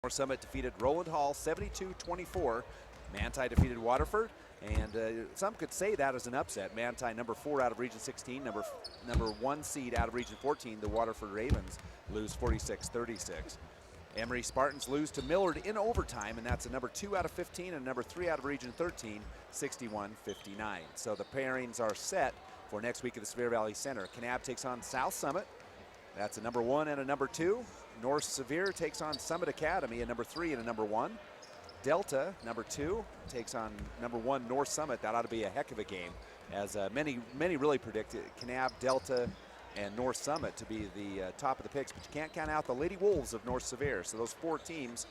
North Summit defeated Roland Hall 72-24. Manti defeated Waterford, and some could say that as an upset. Manti, number 4 out of Region 16, number 1 seed out of Region 14. The Waterford Ravens lose 46-36. Emory Spartans lose to Millard in overtime, and that's a number 2 out of 15 and number 3 out of Region 13, 61-59. So the pairings are set for next week at the Sevier Valley Center. Kanab takes on South Summit. That's a number 1 and a number 2. North Sevier takes on Summit Academy, a number 3 and a number 1. Delta, number 2, takes on number 1 North Summit. That ought to be a heck of a game, as many really predicted Kanab, Delta, and North Summit to be the top of the picks, but you can't count out the Lady Wolves of North Sevier. So those 4 teams,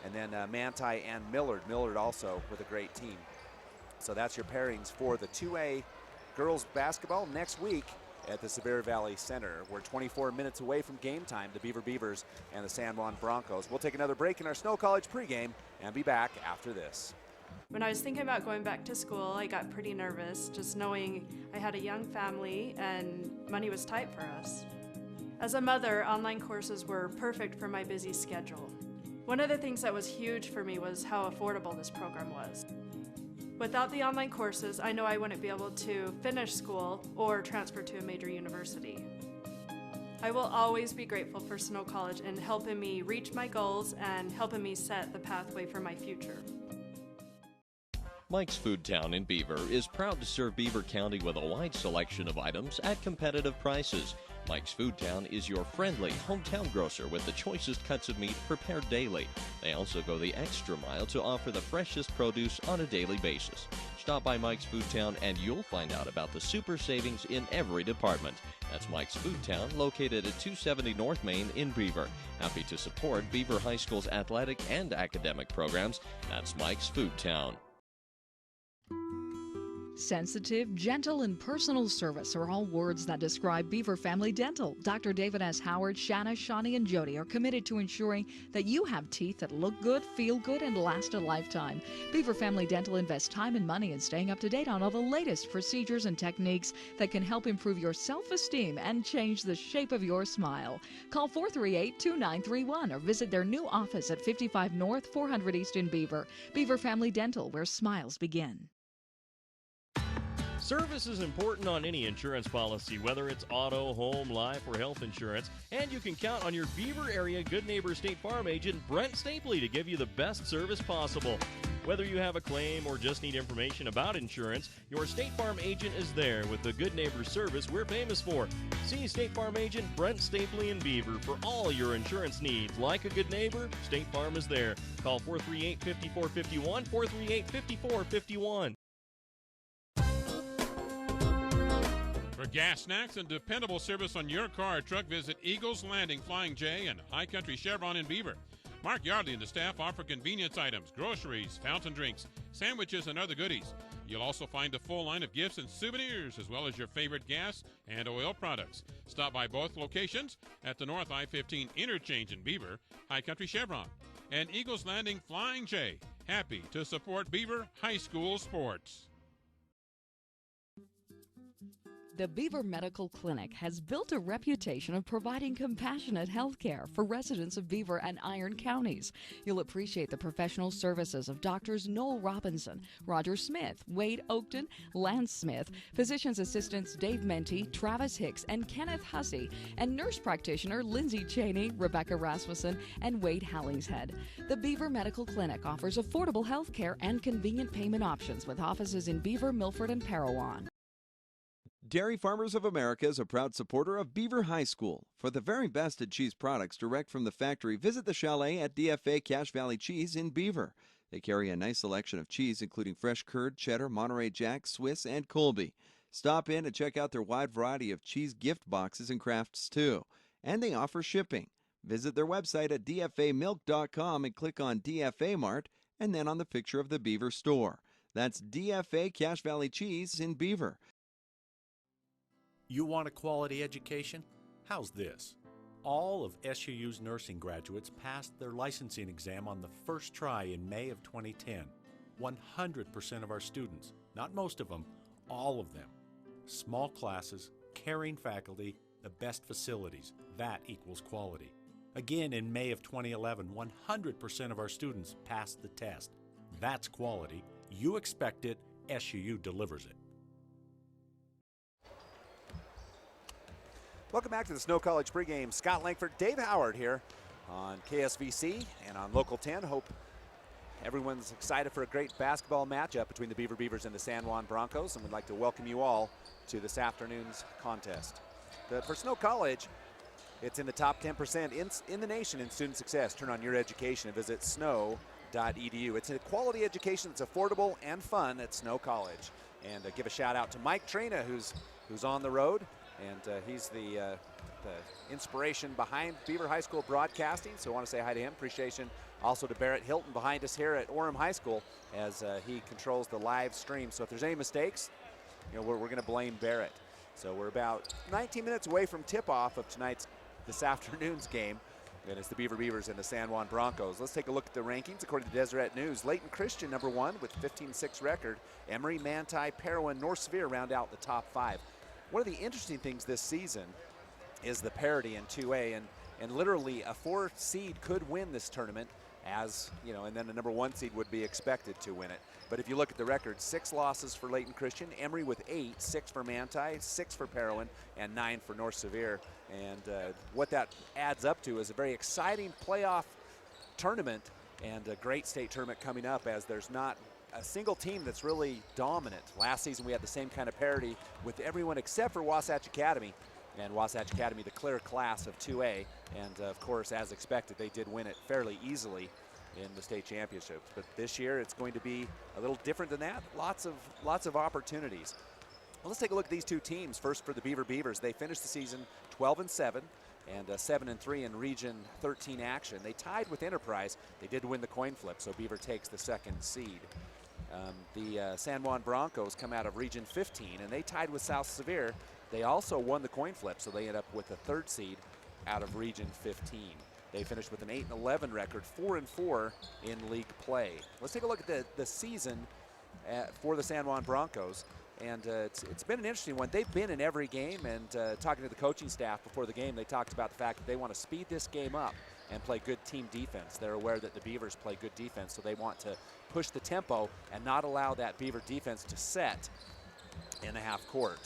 and then Manti and Millard. Millard also with a great team. So that's your pairings for the 2A girls basketball next week at the Sevier Valley Center. We're 24 minutes away from game time, the Beaver Beavers and the San Juan Broncos. We'll take another break in our Snow College pregame and be back after this. When I was thinking about going back to school, I got pretty nervous, just knowing I had a young family and money was tight for us. As a mother, online courses were perfect for my busy schedule. One of the things that was huge for me was how affordable this program was. Without the online courses, I know I wouldn't be able to finish school or transfer to a major university. I will always be grateful for Snow College in helping me reach my goals and helping me set the pathway for my future. Mike's Food Town in Beaver is proud to serve Beaver County with a wide selection of items at competitive prices. Mike's Food Town is your friendly hometown grocer with the choicest cuts of meat prepared daily. They also go the extra mile to offer the freshest produce on a daily basis. Stop by Mike's Food Town and you'll find out about the super savings in every department. That's Mike's Food Town, located at 270 North Main in Beaver. Happy to support Beaver High School's athletic and academic programs. That's Mike's Food Town. Sensitive, gentle, and personal service are all words that describe Beaver Family Dental. Dr. David S. Howard, Shanna, Shawnee, and Jody are committed to ensuring that you have teeth that look good, feel good, and last a lifetime. Beaver Family Dental invests time and money in staying up to date on all the latest procedures and techniques that can help improve your self-esteem and change the shape of your smile. Call 438-2931 or visit their new office at 55 North, 400 East in Beaver. Beaver Family Dental, where smiles begin. Service is important on any insurance policy, whether it's auto, home, life, or health insurance. And you can count on your Beaver area Good Neighbor State Farm agent, Brent Stapley, to give you the best service possible. Whether you have a claim or just need information about insurance, your State Farm agent is there with the Good Neighbor service we're famous for. See State Farm agent Brent Stapley in Beaver for all your insurance needs. Like a good neighbor, State Farm is there. Call 438-5451, 438-5451. For gas, snacks, and dependable service on your car or truck, visit Eagles Landing Flying J and High Country Chevron in Beaver. Mark Yardley and the staff offer convenience items, groceries, fountain drinks, sandwiches, and other goodies. You'll also find a full line of gifts and souvenirs, as well as your favorite gas and oil products. Stop by both locations at the North I-15 Interchange in Beaver, High Country Chevron, and Eagles Landing Flying J. Happy to support Beaver High School sports. The Beaver Medical Clinic has built a reputation of providing compassionate health care for residents of Beaver and Iron counties. You'll appreciate the professional services of Doctors Noel Robinson, Roger Smith, Wade Oakton, Lance Smith, physician's assistants Dave Menti, Travis Hicks, and Kenneth Hussey, and nurse practitioner Lindsay Cheney, Rebecca Rasmussen, and Wade Hallingshead. The Beaver Medical Clinic offers affordable health care and convenient payment options with offices in Beaver, Milford, and Parowan. Dairy Farmers of America is a proud supporter of Beaver High School. For the very best in cheese products direct from the factory, visit the chalet at DFA Cache Valley Cheese in Beaver. They carry a nice selection of cheese, including fresh curd, cheddar, Monterey Jack, Swiss, and Colby. Stop in and check out their wide variety of cheese gift boxes and crafts, too. And they offer shipping. Visit their website at dfamilk.com and click on DFA Mart, and then on the picture of the Beaver store. That's DFA Cache Valley Cheese in Beaver. You want a quality education? How's this? All of SUU's nursing graduates passed their licensing exam on the first try in May of 2010. 100% of our students, not most of them, all of them. Small classes, caring faculty, the best facilities. That equals quality. Again, in May of 2011, 100% of our students passed the test. That's quality. You expect it, SUU delivers it. Welcome back to the Snow College pregame. Scott Langford, Dave Howard here on KSVC and on Local 10. Hope everyone's excited for a great basketball matchup between the Beaver Beavers and the San Juan Broncos, and we'd like to welcome you all to this afternoon's contest. For Snow College, it's in the top 10% in the nation in student success. Turn on your education and visit snow.edu. It's a quality education that's affordable and fun at Snow College. And give a shout out to Mike Trina, who's on the road. And he's the inspiration behind Beaver High School broadcasting, so I want to say hi to him. Appreciation also to Barrett Hilton behind us here at Orem High School as he controls the live stream. So if there's any mistakes, we're going to blame Barrett. So we're about 19 minutes away from tip-off of this afternoon's game, and it's the Beaver Beavers and the San Juan Broncos. Let's take a look at the rankings. According to Deseret News, Layton Christian #1 with 15-6 record. Emory, Manti, Parowan, North Sevier round out the top 5. One of the interesting things this season is the parity in 2A, and literally a 4 seed could win this tournament, as and then the #1 seed would be expected to win it. But if you look at the record, 6 losses for Layton Christian, Emory with 8, 6 for Manti, 6 for Parowan, and 9 for North Sevier. And what that adds up to is a very exciting playoff tournament and a great state tournament coming up, as there's not a single team that's really dominant. Last season we had the same kind of parity with everyone except for Wasatch Academy, and Wasatch Academy the clear class of 2A, and of course, as expected, they did win it fairly easily in the state championships. But this year it's going to be a little different than that. Lots of opportunities. Well, let's take a look at these two teams. First, for the Beaver Beavers, they finished the season 12-7 and 7-3 in Region 13 action. They tied with Enterprise. They did win the coin flip, so Beaver takes the 2nd seed. The San Juan Broncos come out of Region 15, and they tied with South Sevier. They also won the coin flip, so they end up with the 3rd seed out of Region 15. They finished with an 8-11 record, 4-4 in league play. Let's take a look at the season for the San Juan Broncos. And it's been an interesting one. They've been in every game, and talking to the coaching staff before the game, they talked about the fact that they want to speed this game up and play good team defense. They're aware that the Beavers play good defense, so they want to push the tempo and not allow that Beaver defense to set in the half court.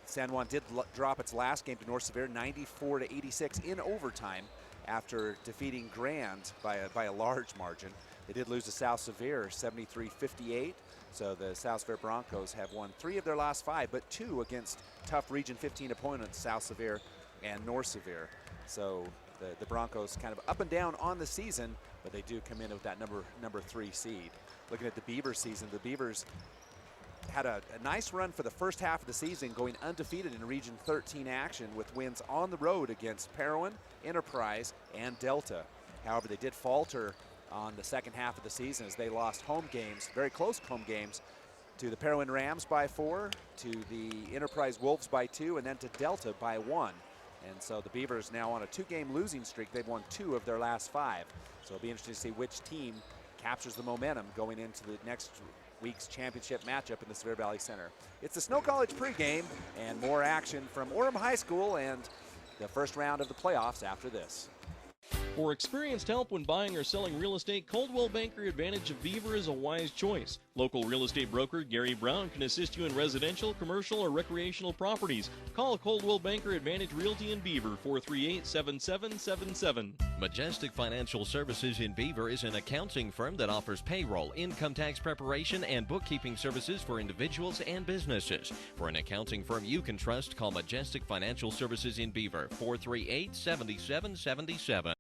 San Juan did drop its last game to North Sevier 94-86 in overtime after defeating Grand by a large margin. They did lose to South Sevier 73-58. So the South Sevier Broncos have won 3 of their last 5, but 2 against tough Region 15 opponents, South Sevier and North Sevier. So the Broncos kind of up and down on the season, but they do come in with that number 3 seed. Looking at the Beaver season, the Beavers had a nice run for the first half of the season, going undefeated in Region 13 action with wins on the road against Parowan, Enterprise, and Delta. However, they did falter on the second half of the season as they lost home games, very close home games, to the Parowan Rams by 4, to the Enterprise Wolves by 2, and then to Delta by 1. And so the Beavers now on a 2-game losing streak. They've won 2 of their last 5. So it'll be interesting to see which team captures the momentum going into the next week's championship matchup in the Sevier Valley Center. It's the Snow College pregame and more action from Orem High School and the first round of the playoffs after this. For experienced help when buying or selling real estate, Coldwell Banker Advantage of Beaver is a wise choice. Local real estate broker Gary Brown can assist you in residential, commercial, or recreational properties. Call Coldwell Banker Advantage Realty in Beaver, 438-7777. Majestic Financial Services in Beaver is an accounting firm that offers payroll, income tax preparation, and bookkeeping services for individuals and businesses. For an accounting firm you can trust, call Majestic Financial Services in Beaver, 438-7777.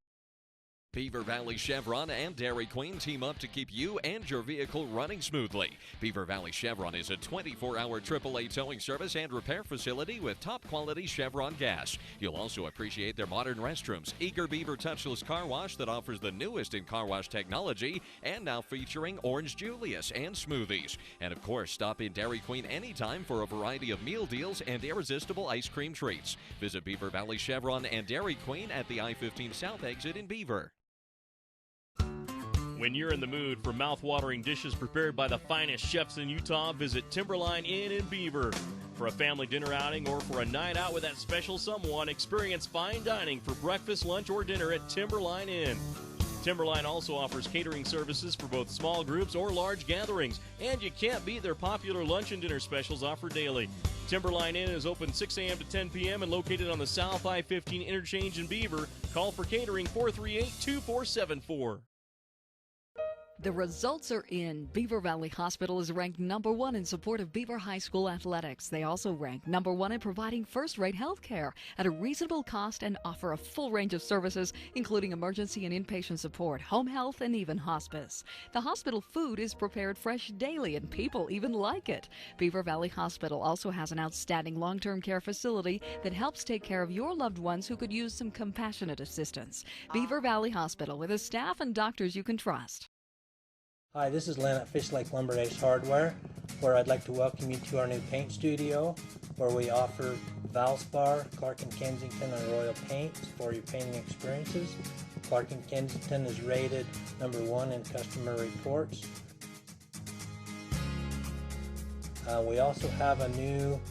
Beaver Valley Chevron and Dairy Queen team up to keep you and your vehicle running smoothly. Beaver Valley Chevron is a 24-hour AAA towing service and repair facility with top-quality Chevron gas. You'll also appreciate their modern restrooms, Eager Beaver Touchless Car Wash that offers the newest in car wash technology, and now featuring Orange Julius and smoothies. And of course, stop in Dairy Queen anytime for a variety of meal deals and irresistible ice cream treats. Visit Beaver Valley Chevron and Dairy Queen at the I-15 South exit in Beaver. When you're in the mood for mouth-watering dishes prepared by the finest chefs in Utah, visit Timberline Inn in Beaver. For a family dinner outing or for a night out with that special someone, experience fine dining for breakfast, lunch, or dinner at Timberline Inn. Timberline also offers catering services for both small groups or large gatherings, and you can't beat their popular lunch and dinner specials offered daily. Timberline Inn is open 6 a.m. to 10 p.m. and located on the South I-15 interchange in Beaver. Call for catering 438-2474. The results are in. Beaver Valley Hospital is ranked number 1 in support of Beaver High School athletics. They also rank number 1 in providing first-rate health care at a reasonable cost and offer a full range of services, including emergency and inpatient support, home health, and even hospice. The hospital food is prepared fresh daily, and people even like it. Beaver Valley Hospital also has an outstanding long-term care facility that helps take care of your loved ones who could use some compassionate assistance. Beaver Valley Hospital, with a staff and doctors you can trust. Hi, this is Len at Fish Lake Lumber Ace Hardware, where I'd like to welcome you to our new paint studio, where we offer Valspar, Clark & Kensington, and Royal paints for your painting experiences. Clark & Kensington is rated number 1 in customer reports. We also have a new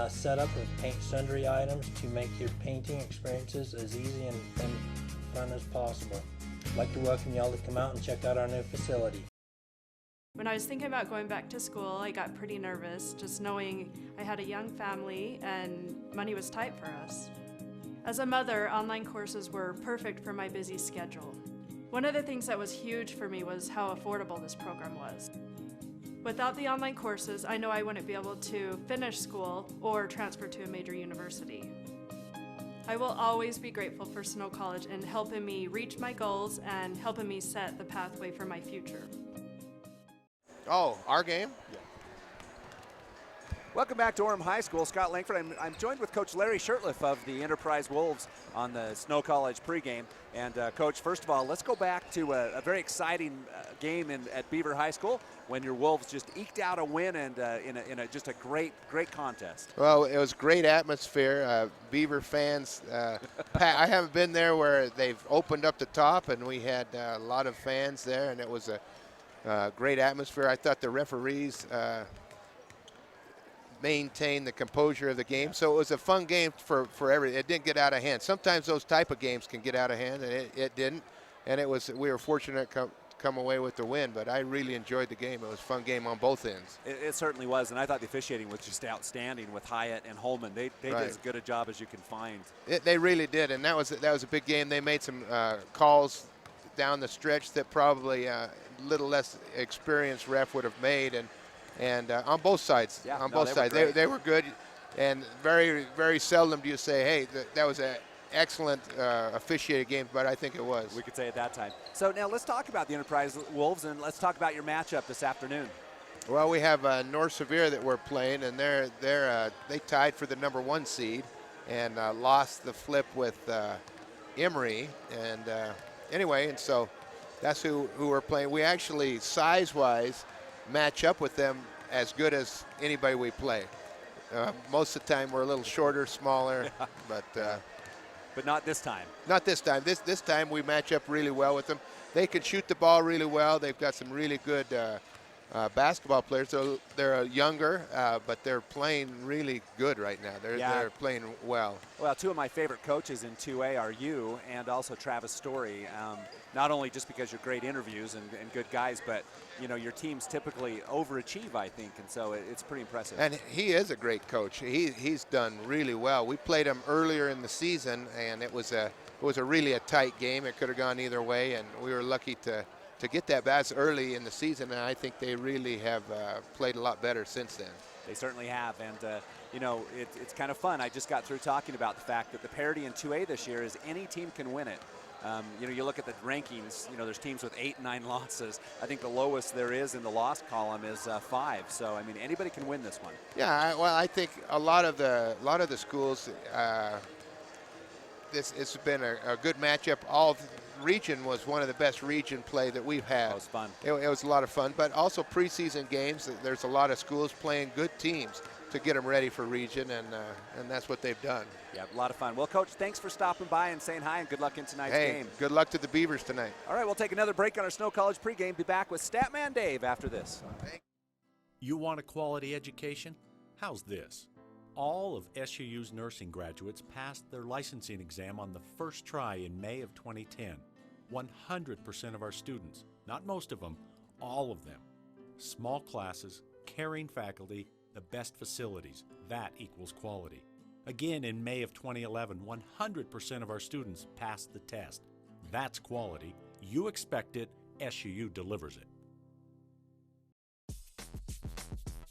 setup of paint sundry items to make your painting experiences as easy and fun as possible. I'd like to welcome y'all to come out and check out our new facility. When I was thinking about going back to school, I got pretty nervous, just knowing I had a young family and money was tight for us. As a mother, online courses were perfect for my busy schedule. One of the things that was huge for me was how affordable this program was. Without the online courses, I know I wouldn't be able to finish school or transfer to a major university. I will always be grateful for Snow College in helping me reach my goals and helping me set the pathway for my future. Oh, our game? Yeah. Welcome back to Orem High School. Scott Langford. I'm joined with Coach Larry Shirtliff of the Enterprise Wolves on the Snow College pregame. And Coach, first of all, let's go back to a very exciting game at Beaver High School when your Wolves just eked out a win and in just a great contest. Well, it was great atmosphere. Beaver fans, I haven't been there where they've opened up the top, and we had a lot of fans there, and it was a great atmosphere. I thought the referees maintain the composure of the game. So it was a fun game for everyone. It didn't get out of hand. Sometimes those type of games can get out of hand, and it didn't. And we were fortunate to come away with the win, but I really enjoyed the game. It was a fun game on both ends. It certainly was, and I thought the officiating was just outstanding with Hyatt and Holman. They did as good a job as you can find. They really did, and that was a big game. They made some calls down the stretch that probably a little less experienced ref would have made, and on both sides. Yeah, on both sides. They were good, and very, very seldom do you say, hey, that was an excellent officiated game, but I think it was. We could say at that time. So now let's talk about the Enterprise Wolves, and let's talk about your matchup this afternoon. Well, we have North Severe that we're playing, and they tied for the number 1 seed and lost the flip with Emory. And anyway, and so that's who we're playing. We actually, size-wise, match up with them as good as anybody we play. Most of the time we're a little shorter, smaller, but not this time. Not this time. This time we match up really well with them. They can shoot the ball really well. They've got some really good basketball players. So they're younger, but they're playing really good right now. They're playing well. Well, 2 of my favorite coaches in 2A are you and also Travis Story. Not only just because you're great interviews and good guys, but your teams typically overachieve, I think, and so it's pretty impressive. And he is a great coach. He's done really well. We played him earlier in the season, and it was a really tight game. It could have gone either way, and we were lucky to get that bass early in the season, and I think they really have played a lot better since then. They certainly have, and it's kind of fun. I just got through talking about the fact that the parity in 2A this year is any team can win it. You look at the rankings, there's teams with 8 and 9 losses. I think the lowest there is in the loss column is 5. So, I mean, anybody can win this one. Yeah, I think a lot of the schools, it's been a good matchup. All region was one of the best region play that we've had. It was fun. It was a lot of fun, but also preseason games. There's a lot of schools playing good teams to get them ready for region, and that's what they've done. Yeah, a lot of fun. Well, Coach, thanks for stopping by and saying hi, and good luck in tonight's game. Good luck to the Beavers tonight. All right, we'll take another break on our Snow College pregame. Be back with Statman Dave after this. You want a quality education? How's this? All of SUU's nursing graduates passed their licensing exam on the first try in May of 2010. 100% of our students, not most of them, all of them. Small classes, caring faculty, the best facilities, that equals quality. Again, in May of 2011, 100% of our students passed the test. That's quality. You expect it, SUU delivers it.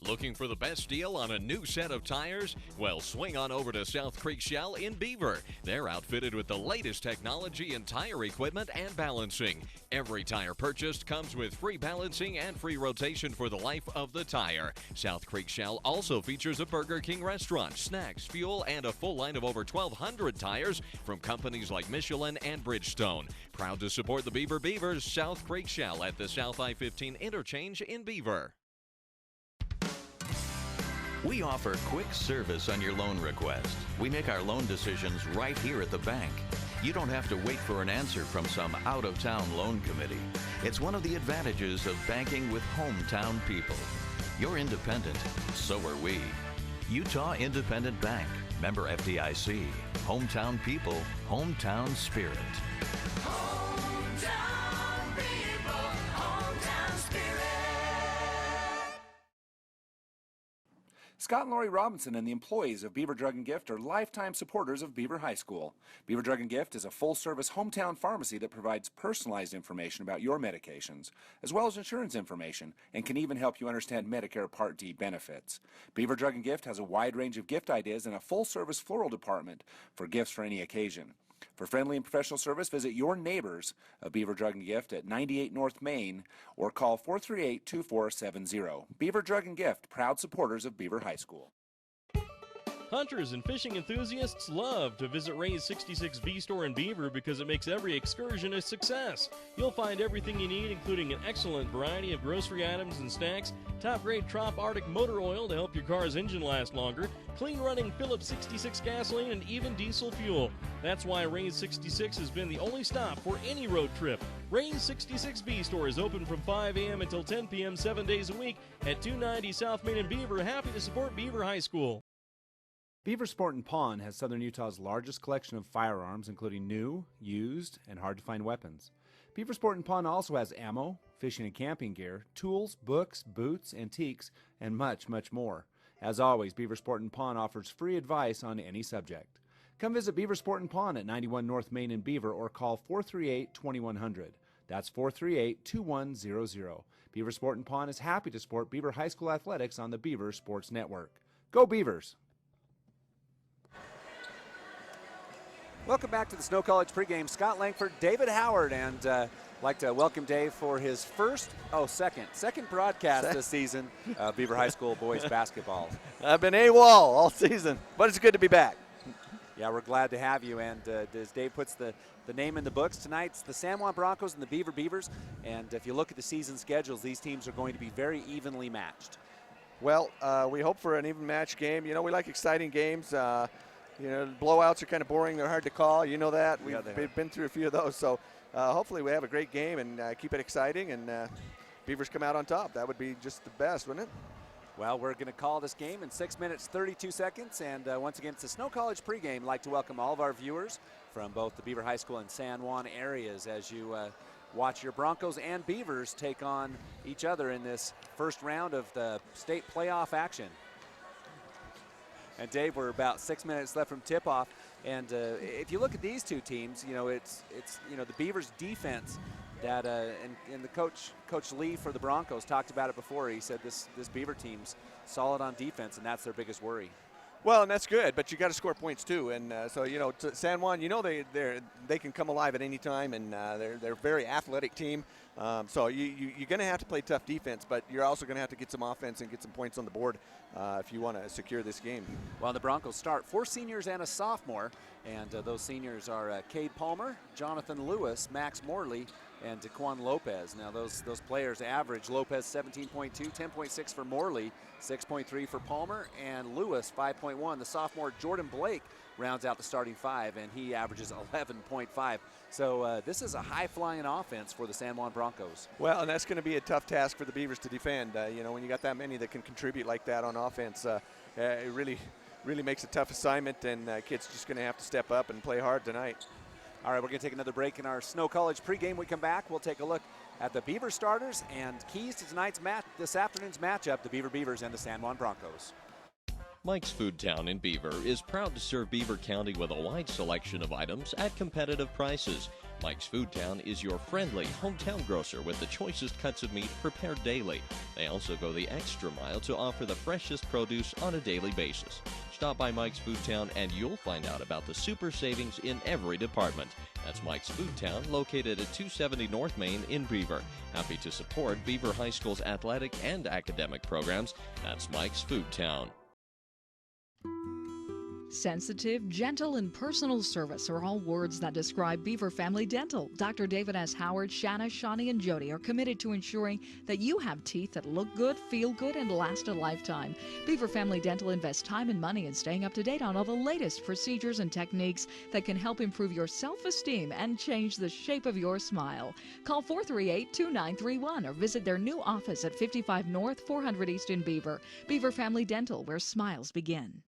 Looking for the best deal on a new set of tires? Well, swing on over to South Creek Shell in Beaver. They're outfitted with the latest technology in tire equipment and balancing. Every tire purchased comes with free balancing and free rotation for the life of the tire. South Creek Shell also features a Burger King restaurant, snacks, fuel, and a full line of over 1,200 tires from companies like Michelin and Bridgestone. Proud to support the Beaver Beavers, South Creek Shell at the South I-15 interchange in Beaver. We offer quick service on your loan request. We make our loan decisions right here at the bank. You don't have to wait for an answer from some out-of-town loan committee. It's one of the advantages of banking with hometown people. You're independent, so are we. Utah Independent Bank, member FDIC. Hometown people, hometown spirit. Hometown people, hometown spirit. Scott and Lori Robinson and the employees of Beaver Drug and Gift are lifetime supporters of Beaver High School. Beaver Drug and Gift is a full-service hometown pharmacy that provides personalized information about your medications, as well as insurance information, and can even help you understand Medicare Part D benefits. Beaver Drug and Gift has a wide range of gift ideas and a full-service floral department for gifts for any occasion. For friendly and professional service, visit your neighbors of Beaver Drug and Gift at 98 North Main or call 438-2470. Beaver Drug and Gift, proud supporters of Beaver High School. Hunters and fishing enthusiasts love to visit Ray's 66V store in Beaver because it makes every excursion a success. You'll find everything you need, including an excellent variety of grocery items and snacks, top-grade Trop Arctic motor oil to help your car's engine last longer, clean-running Phillips 66 gasoline, and even diesel fuel. That's why Ray's 66 has been the only stop for any road trip. Ray's 66V store is open from 5 a.m. until 10 p.m. 7 days a week at 290 South Main in Beaver. Happy to support Beaver High School. Beaver Sport and Pawn has Southern Utah's largest collection of firearms, including new, used, and hard-to-find weapons. Beaver Sport and Pawn also has ammo, fishing and camping gear, tools, books, boots, antiques, and much, much more. As always, Beaver Sport and Pawn offers free advice on any subject. Come visit Beaver Sport and Pawn at 91 North Main in Beaver or call 438-2100. That's 438-2100. Beaver Sport and Pawn is happy to support Beaver High School athletics on the Beaver Sports Network. Go Beavers! Welcome back to the Snow College pregame. Scott Langford, David Howard, and I'd like to welcome Dave for his second broadcast this season, Beaver High School boys basketball. I've been AWOL all season, but it's good to be back. Yeah, we're glad to have you, and as Dave puts the name in the books, tonight's the San Juan Broncos and the Beaver Beavers, and if you look at the season schedules, these teams are going to be very evenly matched. Well, we hope for an even match game. You know, we like exciting games. You know, blowouts are kind of boring. They're hard to call. You know that. We've been through a few of those. So hopefully we have a great game and keep it exciting, and Beavers come out on top. That would be just the best, wouldn't it? Well, we're going to call this game in 6 minutes, 32 seconds. And once again, it's the Snow College pregame. I'd like to welcome all of our viewers from both the Beaver High School and San Juan areas as you watch your Broncos and Beavers take on each other in this first round of the state playoff action. And Dave, we're about 6 minutes left from tip-off, and if you look at these two teams, you know it's the Beavers' defense that and the Coach Lee for the Broncos talked about it before. He said this Beaver team's solid on defense, and that's their biggest worry. Well, and that's good, but you got to score points too, and so you know San Juan, you know they can come alive at any time, and they're a very athletic team. So you're going to have to play tough defense, but you're also going to have to get some offense and get some points on the board if you want to secure this game. Well, the Broncos start 4 seniors and a sophomore, and those seniors are Cade Palmer, Jonathan Lewis, Max Morley, and Daquan Lopez. Now those players average: Lopez 17.2, 10.6 for Morley, 6.3 for Palmer, and Lewis 5.1. The sophomore Jordan Blake rounds out the starting 5, and he averages 11.5. So this is a high-flying offense for the San Juan Broncos. Well, and that's going to be a tough task for the Beavers to defend. You know, when you got that many that can contribute like that on offense, it really really makes a tough assignment, and kids just going to have to step up and play hard tonight. All right, we're going to take another break in our Snow College pregame. We come back, we'll take a look at the Beaver starters and keys to this afternoon's matchup, the Beaver Beavers and the San Juan Broncos. Mike's Food Town in Beaver is proud to serve Beaver County with a wide selection of items at competitive prices. Mike's Food Town is your friendly hometown grocer with the choicest cuts of meat prepared daily. They also go the extra mile to offer the freshest produce on a daily basis. Stop by Mike's Food Town and you'll find out about the super savings in every department. That's Mike's Food Town, located at 270 North Main in Beaver. Happy to support Beaver High School's athletic and academic programs. That's Mike's Food Town. Sensitive, gentle, and personal service are all words that describe Beaver Family Dental. Dr. David S. Howard, Shanna, Shawnee, and Jody are committed to ensuring that you have teeth that look good, feel good, and last a lifetime. Beaver Family Dental invests time and money in staying up to date on all the latest procedures and techniques that can help improve your self-esteem and change the shape of your smile. Call 438-2931 or visit their new office at 55 North, 400 East in Beaver. Beaver Family Dental, where smiles begin.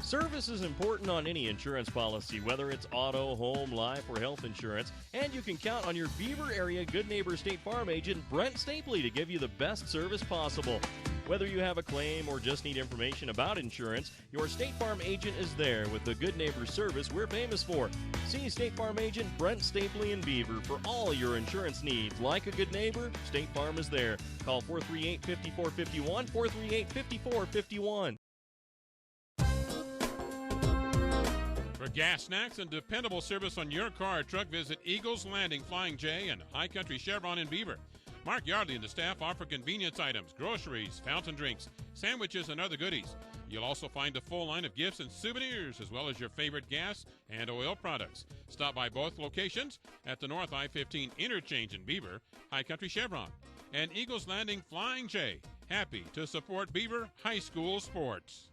Service is important on any insurance policy, whether it's auto, home, life, or health insurance, and you can count on your Beaver area Good Neighbor State Farm agent, Brent Stapley, to give you the best service possible. Whether you have a claim or just need information about insurance, your State Farm agent is there with the Good Neighbor service we're famous for. See State Farm agent Brent Stapley in Beaver for all your insurance needs. Like a good neighbor, State Farm is there. Call 438-5451, 438-5451. For gas, snacks, and dependable service on your car or truck, visit Eagles Landing Flying J and High Country Chevron in Beaver. Mark Yardley and the staff offer convenience items, groceries, fountain drinks, sandwiches, and other goodies. You'll also find a full line of gifts and souvenirs, as well as your favorite gas and oil products. Stop by both locations at the North I-15 interchange in Beaver, High Country Chevron, and Eagles Landing Flying J. Happy to support Beaver High School sports.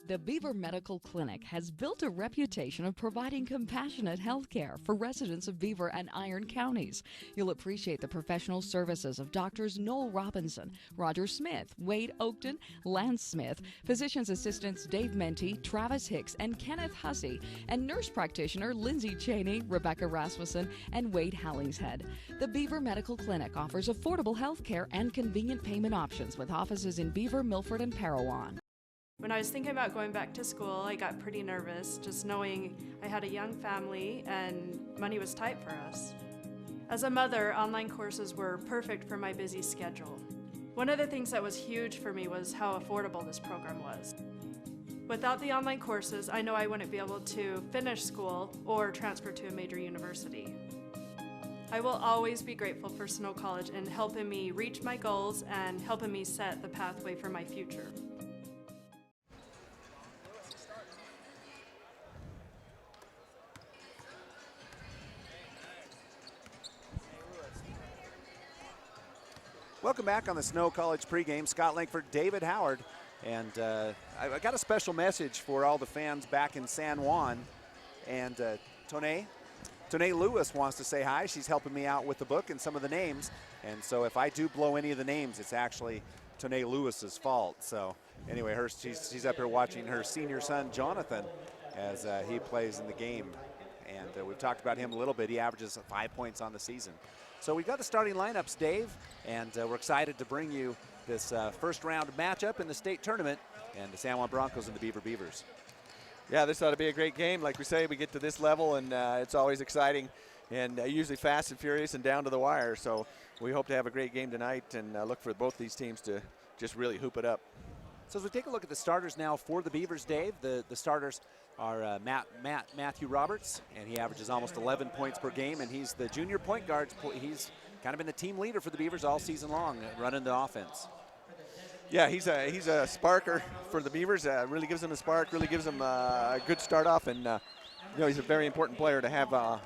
The Beaver Medical Clinic has built a reputation of providing compassionate health care for residents of Beaver and Iron counties. You'll appreciate the professional services of Doctors Noel Robinson, Roger Smith, Wade Oakton, Lance Smith, physician's assistants Dave Menti, Travis Hicks, and Kenneth Hussey, and nurse practitioner Lindsay Cheney, Rebecca Rasmussen, and Wade Hallingshead. The Beaver Medical Clinic offers affordable health care and convenient payment options with offices in Beaver, Milford, and Parowan. When I was thinking about going back to school, I got pretty nervous, just knowing I had a young family and money was tight for us. As a mother, online courses were perfect for my busy schedule. One of the things that was huge for me was how affordable this program was. Without the online courses, I know I wouldn't be able to finish school or transfer to a major university. I will always be grateful for Snow College in helping me reach my goals and helping me set the pathway for my future. Welcome back on the Snow College pregame. Scott Langford, David Howard, and I got a special message for all the fans back in San Juan. And Tone Lewis wants to say hi. She's helping me out with the book and some of the names. And so if I do blow any of the names, it's actually Tone Lewis's fault. So anyway, she's up here watching her senior son, Jonathan, as he plays in the game. And we've talked about him a little bit. He averages 5 points on the season. So we've got the starting lineups, Dave, and we're excited to bring you this first round matchup in the state tournament and the San Juan Broncos and the Beaver Beavers. Yeah, this ought to be a great game. Like we say, we get to this level, and it's always exciting and usually fast and furious and down to the wire. So we hope to have a great game tonight and look for both these teams to just really hoop it up. So as we take a look at the starters now for the Beavers, Dave, the starters are Matthew Roberts, and he averages almost 11 points per game, and he's the junior point guard. He's kind of been the team leader for the Beavers all season long, running the offense. Yeah, he's a sparker for the Beavers. Really gives them a spark, really gives them a good start off, and he's a very important player to have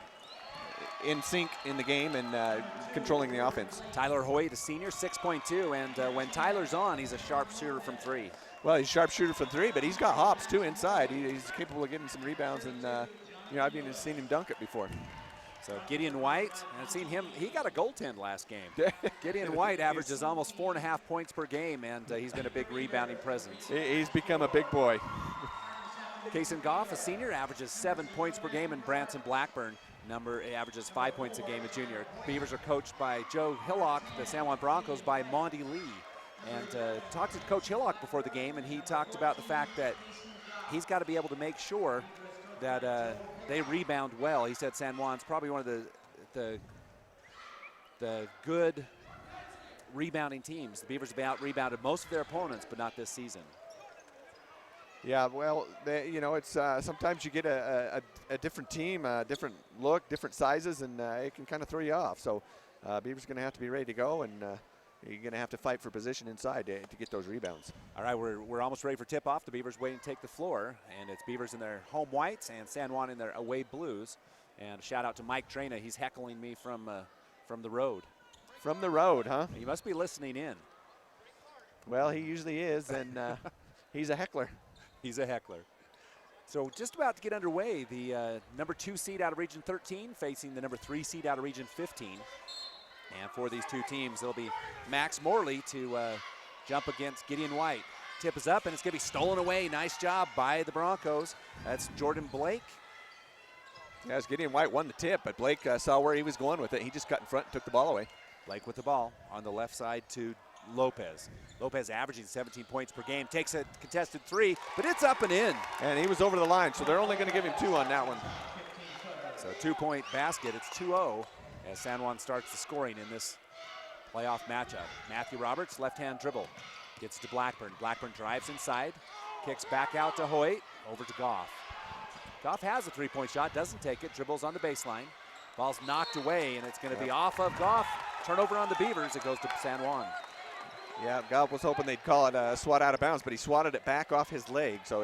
in sync in the game and controlling the offense. Tyler Hoyt, a senior, 6.2, and when Tyler's on, he's a sharp shooter from three. Well, he's a sharp shooter from three, but he's got hops too inside. He's capable of getting some rebounds, and I've even seen him dunk it before. So Gideon White, and I've seen him, he got a goaltend last game. Gideon White averages almost 4.5 points per game, and he's been a big rebounding presence. He's become a big boy. Kason Goff, a senior, averages 7 points per game, and Branson Blackburn averages 5 points a game, a junior. Beavers are coached by Joe Hillock, the San Juan Broncos by Monty Lee. And talked to Coach Hillock before the game, and he talked about the fact that he's got to be able to make sure that they rebound well. He said San Juan's probably one of the good rebounding teams. The Beavers have out-rebounded most of their opponents, but not this season. Yeah, well, it's sometimes you get a different team, a different look, different sizes, and it can kind of throw you off. So Beavers going to have to be ready to go, and you're going to have to fight for position inside to get those rebounds. All right, we're almost ready for tip-off. The Beavers waiting to take the floor, and it's Beavers in their home whites and San Juan in their away blues. And a shout-out to Mike Trena. He's heckling me from the road. From the road, huh? He must be listening in. Well, he usually is, and he's a heckler. He's a heckler. So just about to get underway. The number 2 seed out of Region 13 facing the number 3 seed out of Region 15. And for these two teams, it'll be Max Morley to jump against Gideon White. Tip is up, and it's going to be stolen away. Nice job by the Broncos. That's Jordan Blake. Yes, Gideon White won the tip, but Blake saw where he was going with it. He just got in front and took the ball away. Blake with the ball on the left side to Lopez. Lopez averaging 17 points per game. Takes a contested 3, but it's up and in. And he was over the line, so they're only going to give him 2 on that one. So 2-point basket. It's 2-0 as San Juan starts the scoring in this playoff matchup. Matthew Roberts, left-hand dribble. Gets to Blackburn. Blackburn drives inside. Kicks back out to Hoyt. Over to Goff. Goff has a 3-point shot. Doesn't take it. Dribbles on the baseline. Ball's knocked away, and it's going to be off of Goff. Turnover on the Beavers. It goes to San Juan. Yeah, Goff was hoping they'd call it a swat out of bounds, but he swatted it back off his leg. So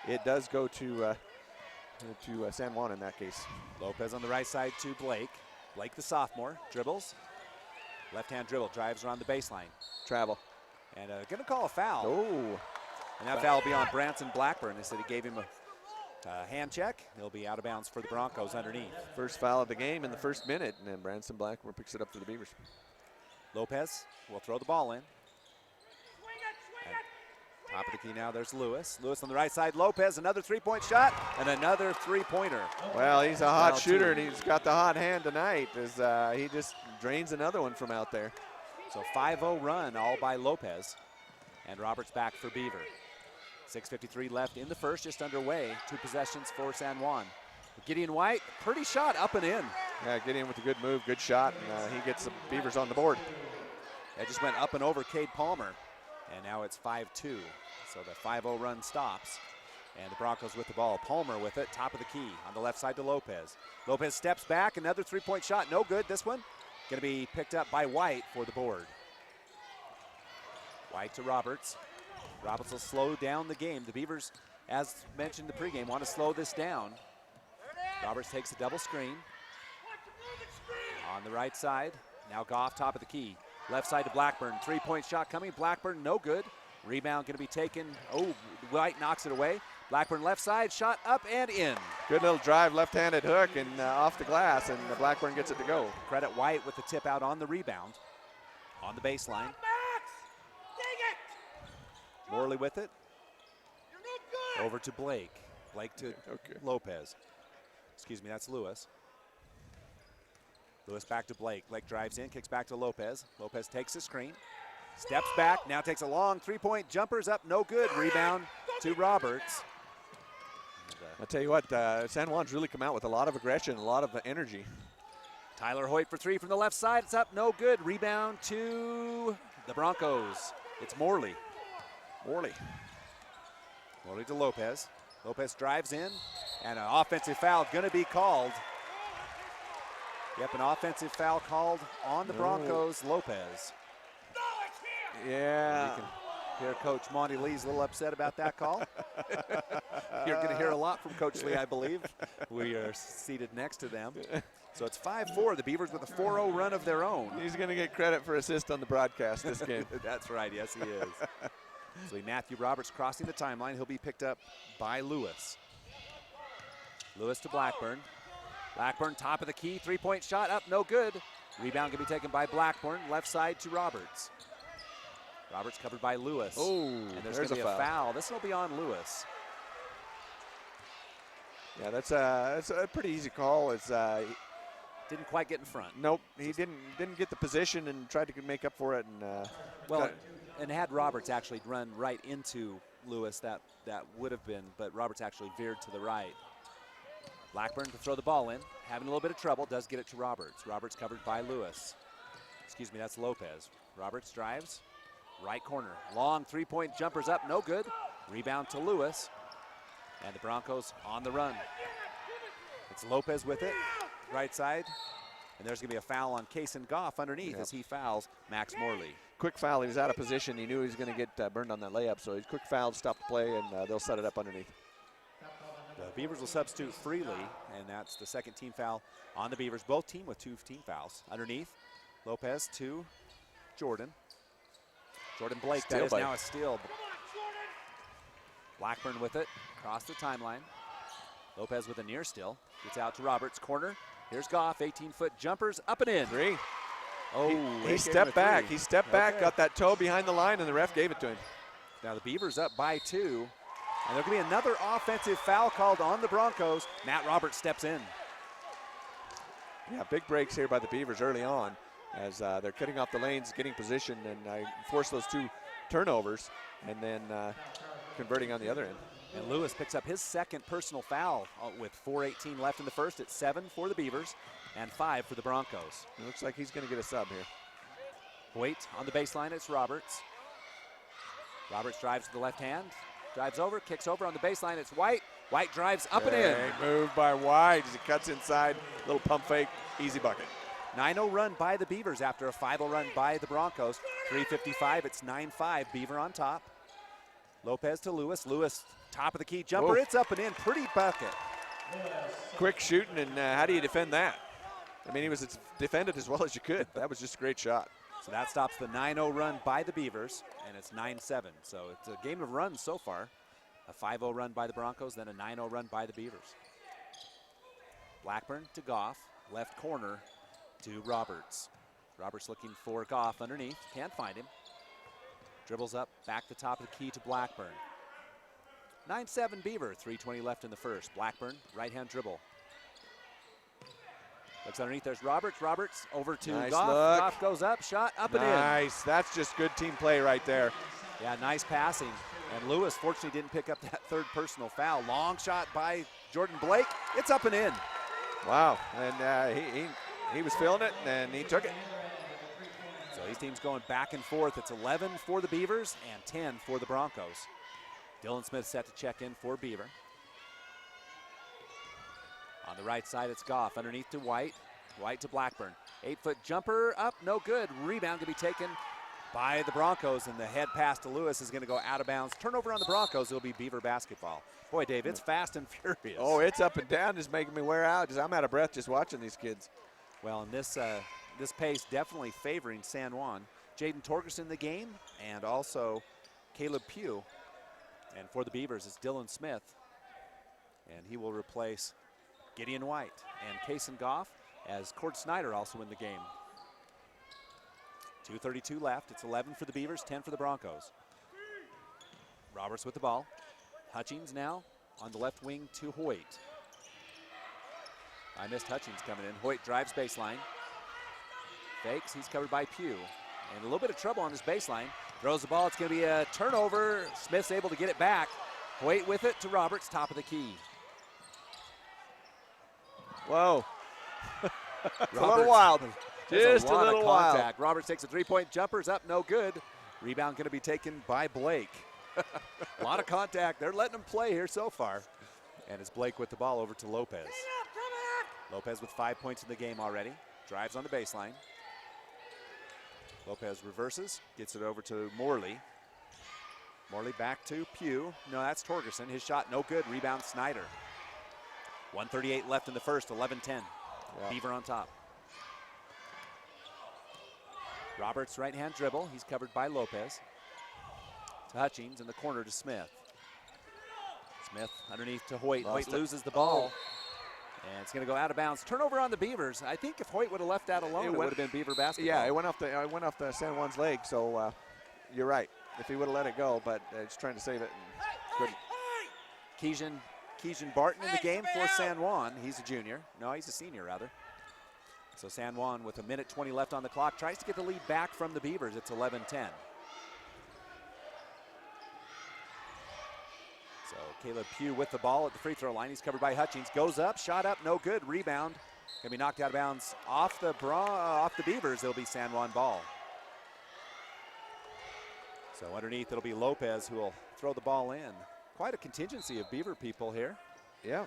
it does go to San Juan in that case. Lopez on the right side to Blake. Blake, the sophomore, dribbles. Left-hand dribble, drives around the baseline. Travel. And going to call a foul. Oh. And that foul will be on Branson Blackburn. They said he gave him a hand check. He'll be out of bounds for the Broncos underneath. First foul of the game in the first minute, and then Branson Blackburn picks it up for the Beavers. Lopez will throw the ball in. Top of the key now, there's Lewis. Lewis on the right side, Lopez, another 3-point shot, and another 3-pointer. Well, he's a hot shooter, and he's got the hot hand tonight as he just drains another one from out there. So 5-0 run all by Lopez, and Roberts back for Beaver. 6:53 left in the first, just underway. 2 possessions for San Juan. Gideon White, pretty shot up and in. Yeah, Gideon with a good move, good shot, and he gets the Beavers on the board. That just went up and over Cade Palmer, and now it's 5-2. So the 5-0 run stops, and the Broncos with the ball. Palmer with it, top of the key on the left side to Lopez. Lopez steps back, another 3-point shot, no good. This one going to be picked up by White for the board. White to Roberts. Roberts will slow down the game. The Beavers, as mentioned in the pregame, want to slow this down. Roberts takes a double screen. On the right side, now Goff, top of the key. Left side to Blackburn, 3-point shot coming. Blackburn, no good. Rebound going to be taken. Oh, White knocks it away. Blackburn left side, shot up and in. Good little drive, left-handed hook, and off the glass, and Blackburn gets it to go. Credit White with the tip out on the rebound. On the baseline. Morley with it. Over to Blake. Blake to Lopez. Excuse me, that's Lewis. Lewis back to Blake. Blake drives in, kicks back to Lopez. Lopez takes the screen. Steps back, now takes a long 3-point jumper's up, no good. Rebound to Roberts. I'll tell you what, San Juan's really come out with a lot of aggression, a lot of energy. Tyler Hoyt for 3 from the left side. It's up, no good. Rebound to the Broncos. It's Morley. Morley to Lopez. Lopez drives in, and an offensive foul going to be called. Yep, an offensive foul called on the Broncos, Lopez. Yeah. You can hear Coach Monty Lee's a little upset about that call. You're going to hear a lot from Coach Lee, I believe. We are seated next to them. So it's 5-4. The Beavers with a 4-0 run of their own. He's going to get credit for assist on the broadcast this game. That's right. Yes, he is. So Matthew Roberts crossing the timeline. He'll be picked up by Lewis. Lewis to Blackburn. Blackburn, top of the key, three-point shot up, no good. Rebound can be taken by Blackburn, left side to Roberts. Roberts covered by Lewis. Oh, and there's there's going to be a a foul. This will be on Lewis. Yeah, that's a pretty easy call. It's didn't quite get in front. Nope, he didn't get the position and tried to make up for it. And and had Roberts actually run right into Lewis, that would have been, but Roberts actually veered to the right. Blackburn to throw the ball in, having a little bit of trouble, does get it to Roberts. Roberts covered by Lewis. Excuse me, that's Lopez. Roberts drives, right corner. Long three-point jumpers up, no good. Rebound to Lewis. And the Broncos on the run. It's Lopez with it, right side. And there's going to be a foul on Kason Goff underneath as he fouls Max Morley. Quick foul, he was out of position. He knew he was going to get burned on that layup, so he's quick foul, stop the play, and they'll set it up underneath. The Beavers will substitute Freely, and that's the second team foul on the Beavers. Both team with 2 team fouls. Underneath, Lopez to Jordan. Jordan Blake, Steal that is by- now a steal. Blackburn with it, across the timeline. Lopez with a near steal, gets out to Roberts, corner. Here's Goff, 18-foot jumpers, up and in. Three. Oh, he stepped back. He stepped back, got that toe behind the line, and the ref gave it to him. Now the Beavers up by 2. And there'll be another offensive foul called on the Broncos. Matt Roberts steps in. Yeah, big breaks here by the Beavers early on as they're cutting off the lanes, getting position, and force those 2 turnovers, and then converting on the other end. And Lewis picks up his second personal foul with 4:18 left in the first. It's 7 for the Beavers and 5 for the Broncos. It looks like he's going to get a sub here. Hoyt on the baseline, it's Roberts. Roberts drives to the left hand, drives over, kicks over on the baseline, it's White. White drives up and in. Move by White as he cuts inside, little pump fake, easy bucket. 9-0 run by the Beavers after a 5-0 run by the Broncos. 3:55, it's 9-5, Beaver on top. Lopez to Lewis. Lewis, top of the key jumper. Whoa. It's up and in, pretty bucket. Quick shooting, and how do you defend that? I mean, he was defended as well as you could. That was just a great shot. So that stops the 9-0 run by the Beavers, and it's 9-7. So it's a game of runs so far. A 5-0 run by the Broncos, then a 9-0 run by the Beavers. Blackburn to Goff, left corner to Roberts. Roberts looking for Goff underneath, can't find him. Dribbles up, back the top of the key to Blackburn. 9-7 Beaver, 3:20 left in the first. Blackburn, right-hand dribble. Looks underneath, there's Roberts. Roberts over to Nice Goff. look. Goff goes up, shot up and in. Nice, that's just good team play right there. Yeah, nice passing. And Lewis fortunately didn't pick up that third personal foul. Long shot by Jordan Blake. It's up and in. Wow, and he was feeling it, and he took it. So these teams going back and forth. It's 11 for the Beavers and 10 for the Broncos. Dylan Smith set to check in for Beaver. On the right side, it's Goff. Underneath to White. White to Blackburn. 8-foot jumper up, no good. Rebound to be taken by the Broncos, and the head pass to Lewis is going to go out of bounds. Turnover on the Broncos. It'll be Beaver basketball. Boy, Dave, it's fast and furious. Oh, it's up and down, just making me wear out. I'm out of breath just watching these kids. Well, and this pace definitely favoring San Juan. Jaden Torgerson in the game, and also Caleb Pugh. And for the Beavers, it's Dylan Smith, and he will replace Gideon White and Kason Goff, as Cord Snyder also in the game. 2:32 left. It's 11 for the Beavers, 10 for the Broncos. Roberts with the ball. Hutchings now on the left wing to Hoyt. I missed Hutchings coming in. Hoyt drives baseline. Fakes, he's covered by Pugh. And a little bit of trouble on his baseline. Throws the ball, it's going to be a turnover. Smith's able to get it back. Hoyt with it to Roberts, top of the key. Whoa. It's a little wild. Just a little wild. Roberts takes a three-point jumper, is up, no good. Rebound going to be taken by Blake. A lot of contact. They're letting him play here so far. And it's Blake with the ball over to Lopez. Lopez with 5 points in the game already. Drives on the baseline. Lopez reverses, gets it over to Morley. Morley back to Pugh. No, that's Torgerson. His shot no good. Rebound Snyder. 1:38 left in the first, 11-10. Yeah. Beaver on top. Roberts right-hand dribble. He's covered by Lopez. To Hutchings in the corner to Smith. Smith underneath to Hoyt. Hoyt loses the ball. And it's going to go out of bounds. Turnover on the Beavers. I think if Hoyt would have left that alone, it would have been Beaver basketball. Yeah, it went off the San Juan's leg, so you're right. If he would have let it go, but he's trying to save it. And couldn't. Keejan Barton in the game for San Juan. He's a junior. No, he's a senior, rather. So San Juan with 1:20 left on the clock tries to get the lead back from the Beavers. It's 11-10. So Caleb Pugh with the ball at the free throw line. He's covered by Hutchings. Goes up, shot up, no good. Rebound. Gonna be knocked out of bounds off the Beavers. It'll be San Juan ball. So underneath it'll be Lopez who will throw the ball in. Quite a contingency of Beaver people here. Yeah.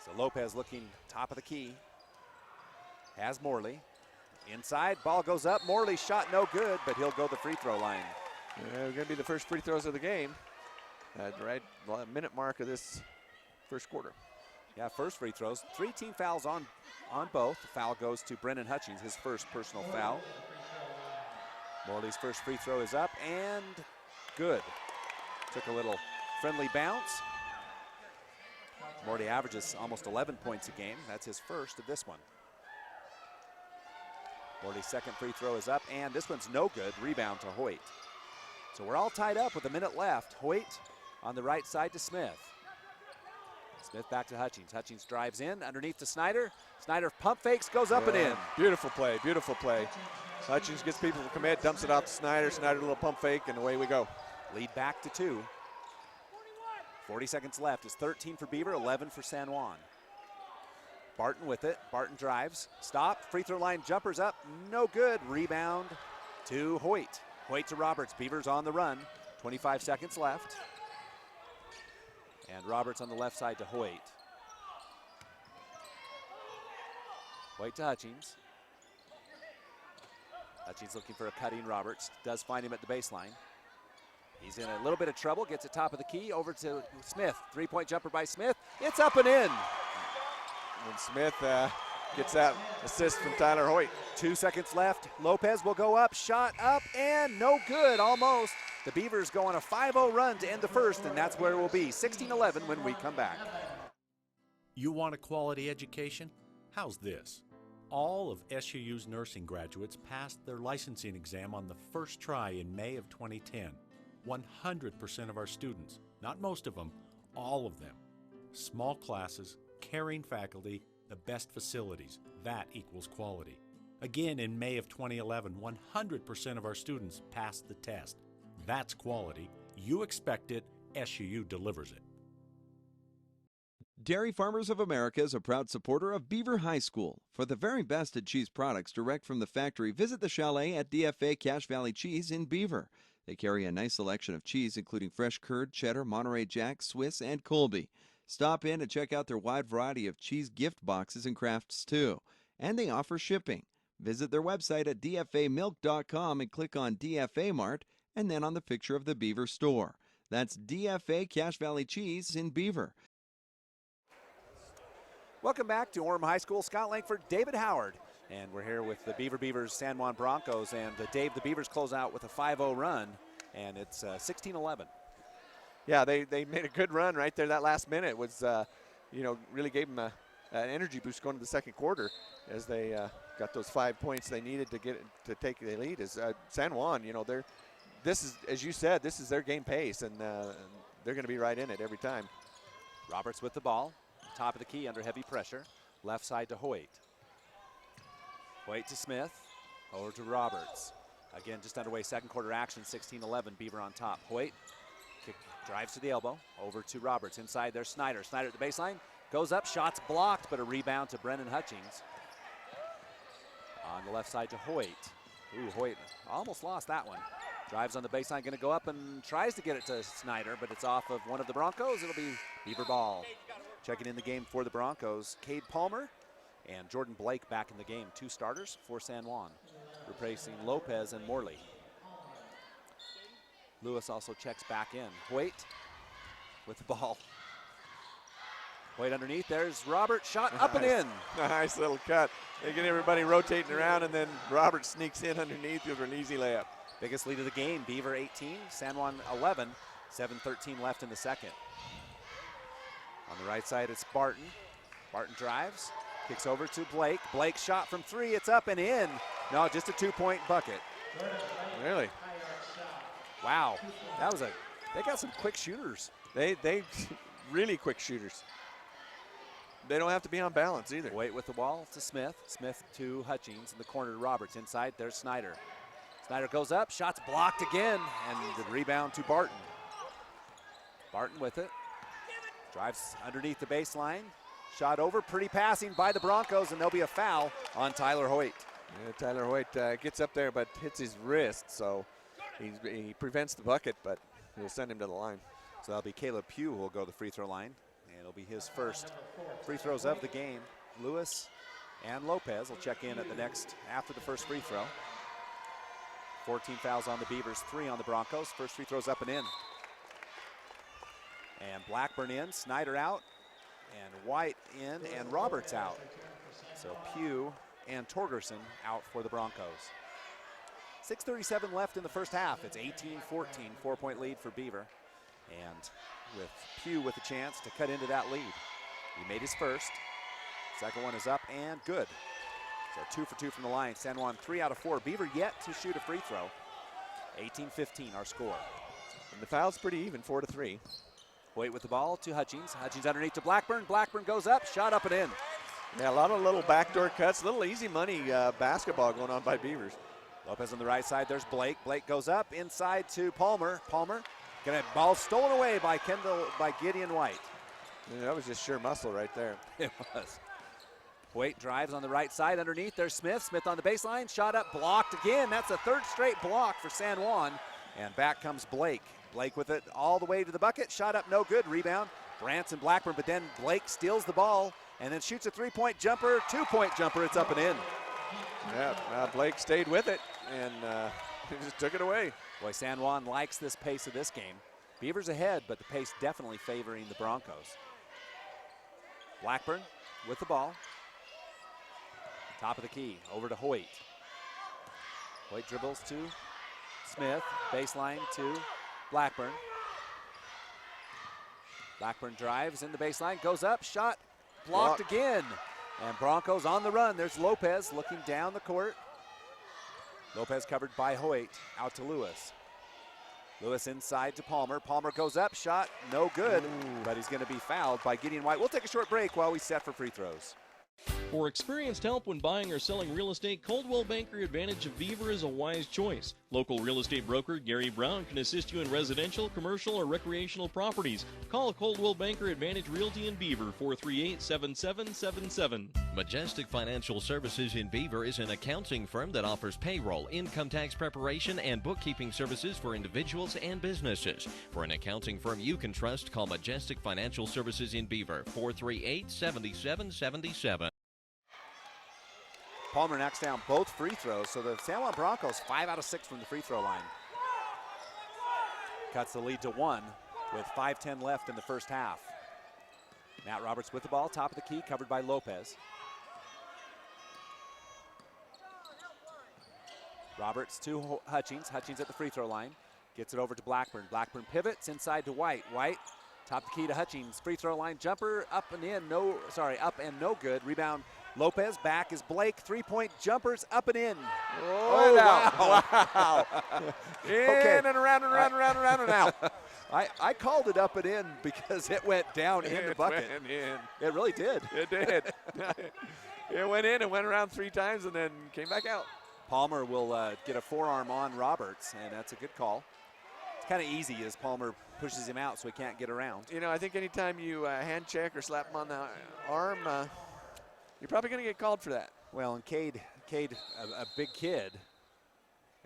So Lopez looking top of the key. Has Morley. Inside, ball goes up. Morley shot no good, but he'll go the free throw line. Going to be the first free throws of the game. Right minute mark of this first quarter. Yeah, first free throws. 3 team fouls on both. The foul goes to Brennan Hutchings, his first personal foul. Morley's first free throw is up and good. Took a little friendly bounce. Morley averages almost 11 points a game. That's his first of this one. Morley's second free throw is up, and this one's no good. Rebound to Hoyt. So we're all tied up with a minute left. Hoyt on the right side to Smith. Smith back to Hutchings. Hutchings drives in underneath to Snyder. Snyder pump fakes, goes up and in. Beautiful play, beautiful play. Hutchings gets people to commit, dumps it off to Snyder. Snyder a little pump fake, and away we go. Lead back to 2. 40 seconds left. It's 13 for Beaver, 11 for San Juan. Barton with it. Barton drives. Stop. Free throw line jumpers up. No good. Rebound to Hoyt. Hoyt to Roberts. Beavers on the run. 25 seconds left. And Roberts on the left side to Hoyt. Hoyt to Hutchings. Hutchings looking for a cutting Roberts. Does find him at the baseline. He's in a little bit of trouble. Gets it top of the key. Over to Smith. 3-point jumper by Smith. It's up and in. And Smith gets that assist from Tyler Hoyt. 2 seconds left. Lopez will go up. Shot up and no good. Almost. The Beavers go on a 5-0 run to end the first, and that's where it will be. 16-11 when we come back. You want a quality education? How's this? All of SUU's nursing graduates passed their licensing exam on the first try in May of 2010. 100% of our students, not most of them, all of them. Small classes, caring faculty, the best facilities, that equals quality. Again, in May of 2011, 100% of our students passed the test. That's quality. You expect it, SUU delivers it. Dairy Farmers of America is a proud supporter of Beaver High School. For the very best in cheese products direct from the factory, visit the chalet at DFA Cache Valley Cheese in Beaver. They carry a nice selection of cheese, including fresh curd, cheddar, Monterey Jack, Swiss, and Colby. Stop in and check out their wide variety of cheese gift boxes and crafts, too. And they offer shipping. Visit their website at dfamilk.com and click on DFA Mart and then on the picture of the Beaver store. That's DFA Cache Valley Cheese in Beaver. Welcome back to Orem High School. Scott Langford, David Howard. And we're here with the Beavers San Juan Broncos. And Dave, the Beavers close out with a 5-0 run, and it's 16-11. Yeah, they made a good run right there. That last minute was, really gave them an energy boost going to the second quarter as they got those 5 points they needed to take the lead. As San Juan, this is, as you said, this is their game pace, and they're going to be right in it every time. Roberts with the ball, top of the key under heavy pressure, left side to Hoyt. Hoyt to Smith, over to Roberts. Again, just underway second quarter action, 16-11, Beaver on top. Hoyt drives to the elbow, over to Roberts. Inside there's Snyder. Snyder at the baseline, goes up, shots blocked, but a rebound to Brennan Hutchings. On the left side to Hoyt. Ooh, Hoyt almost lost that one. Drives on the baseline, going to go up and tries to get it to Snyder, but it's off of one of the Broncos. It'll be Beaver ball. Checking in the game for the Broncos, Cade Palmer and Jordan Blake back in the game. 2 starters for San Juan, replacing Lopez and Morley. Lewis also checks back in. Hoyt with the ball. Hoyt underneath. There's Robert. Shot up and in. Nice little cut. They get everybody rotating around, and then Robert sneaks in underneath with an easy layup. Biggest lead of the game. Beaver 18, San Juan 11. 7:13 left in the second. On the right side, it's Barton. Barton drives, kicks over to Blake. Blake shot from 3, it's up and in. No, just a 2-point bucket. Really? Wow, they got some quick shooters. They really quick shooters. They don't have to be on balance either. Wait with the ball to Smith. Smith to Hutchings in the corner to Roberts. Inside, there's Snyder. Snyder goes up, shots blocked again, and the rebound to Barton. Barton with it. Drives underneath the baseline. Shot over, pretty passing by the Broncos, and there'll be a foul on Tyler Hoyt. Yeah, Tyler Hoyt gets up there but hits his wrist, so he prevents the bucket, but he'll send him to the line. So that'll be Caleb Pugh who will go to the free throw line, and it'll be his first free throws of the game. Lewis and Lopez will check in at the next, after the first free throw. 14 fouls on the Beavers, 3 on the Broncos. First free throw's up and in. And Blackburn in, Snyder out, and White in, and Roberts out. So Pugh and Torgerson out for the Broncos. 6:37 left in the first half. It's 18-14, 4-point lead for Beaver. And with Pugh with a chance to cut into that lead. He made his first. Second one is up and good. So 2 for 2 from the line. San Juan 3 out of 4. Beaver yet to shoot a free throw. 18-15 our score. And the foul's pretty even, 4-3. Hoyt with the ball to Hutchings. Hutchings underneath to Blackburn. Blackburn goes up, shot up and in. Yeah, a lot of little backdoor cuts, little easy money basketball going on by Beavers. Lopez on the right side, there's Blake. Blake goes up inside to Palmer. Palmer, gonna ball stolen away by Gideon White. Yeah, that was just sheer muscle right there. It was. Hoyt drives on the right side underneath. There's Smith. Smith on the baseline. Shot up, blocked again. That's a third straight block for San Juan. And back comes Blake. Blake with it all the way to the bucket. Shot up, no good. Rebound, Branson Blackburn. But then Blake steals the ball and then shoots a 3-point jumper, 2-point jumper. It's up and in. Yeah, Blake stayed with it and just took it away. Boy, San Juan likes this pace of this game. Beavers ahead, but the pace definitely favoring the Broncos. Blackburn with the ball. Top of the key, over to Hoyt. Hoyt dribbles to Smith, baseline to Blackburn. Blackburn drives in the baseline, goes up, shot blocked again. And Broncos on the run. There's Lopez looking down the court. Lopez covered by Hoyt, out to Lewis. Lewis inside to Palmer. Palmer goes up, shot no good, but he's going to be fouled by Gideon White. We'll take a short break while we set for free throws. For experienced help when buying or selling real estate, Coldwell Banker Advantage of Beaver is a wise choice. Local real estate broker Gary Brown can assist you in residential, commercial, or recreational properties. Call Coldwell Banker Advantage Realty in Beaver, 438-7777. Majestic Financial Services in Beaver is an accounting firm that offers payroll, income tax preparation, and bookkeeping services for individuals and businesses. For an accounting firm you can trust, call Majestic Financial Services in Beaver, 438-7777. Palmer knocks down both free throws, so the San Juan Broncos 5 out of 6 from the free throw line. Cuts the lead to 1 with 5:10 left in the first half. Matt Roberts with the ball, top of the key, covered by Lopez. Roberts to Hutchings. Hutchings at the free throw line. Gets it over to Blackburn. Blackburn pivots inside to White. White, top of the key to Hutchings. Free throw line jumper, up and no good. Rebound Lopez, back is Blake. 3-point jumpers, up and in. Oh, wow. Wow. Okay. In and around and around and around and around and out. I called it up and in because it went down in the bucket. Went in. It really did. It did. It went in and went around 3 times and then came back out. Palmer will get a forearm on Roberts, and that's a good call. It's kind of easy as Palmer pushes him out so he can't get around. You know, I think anytime you hand check or slap him on the arm, you're probably going to get called for that. Well, and Cade, a big kid,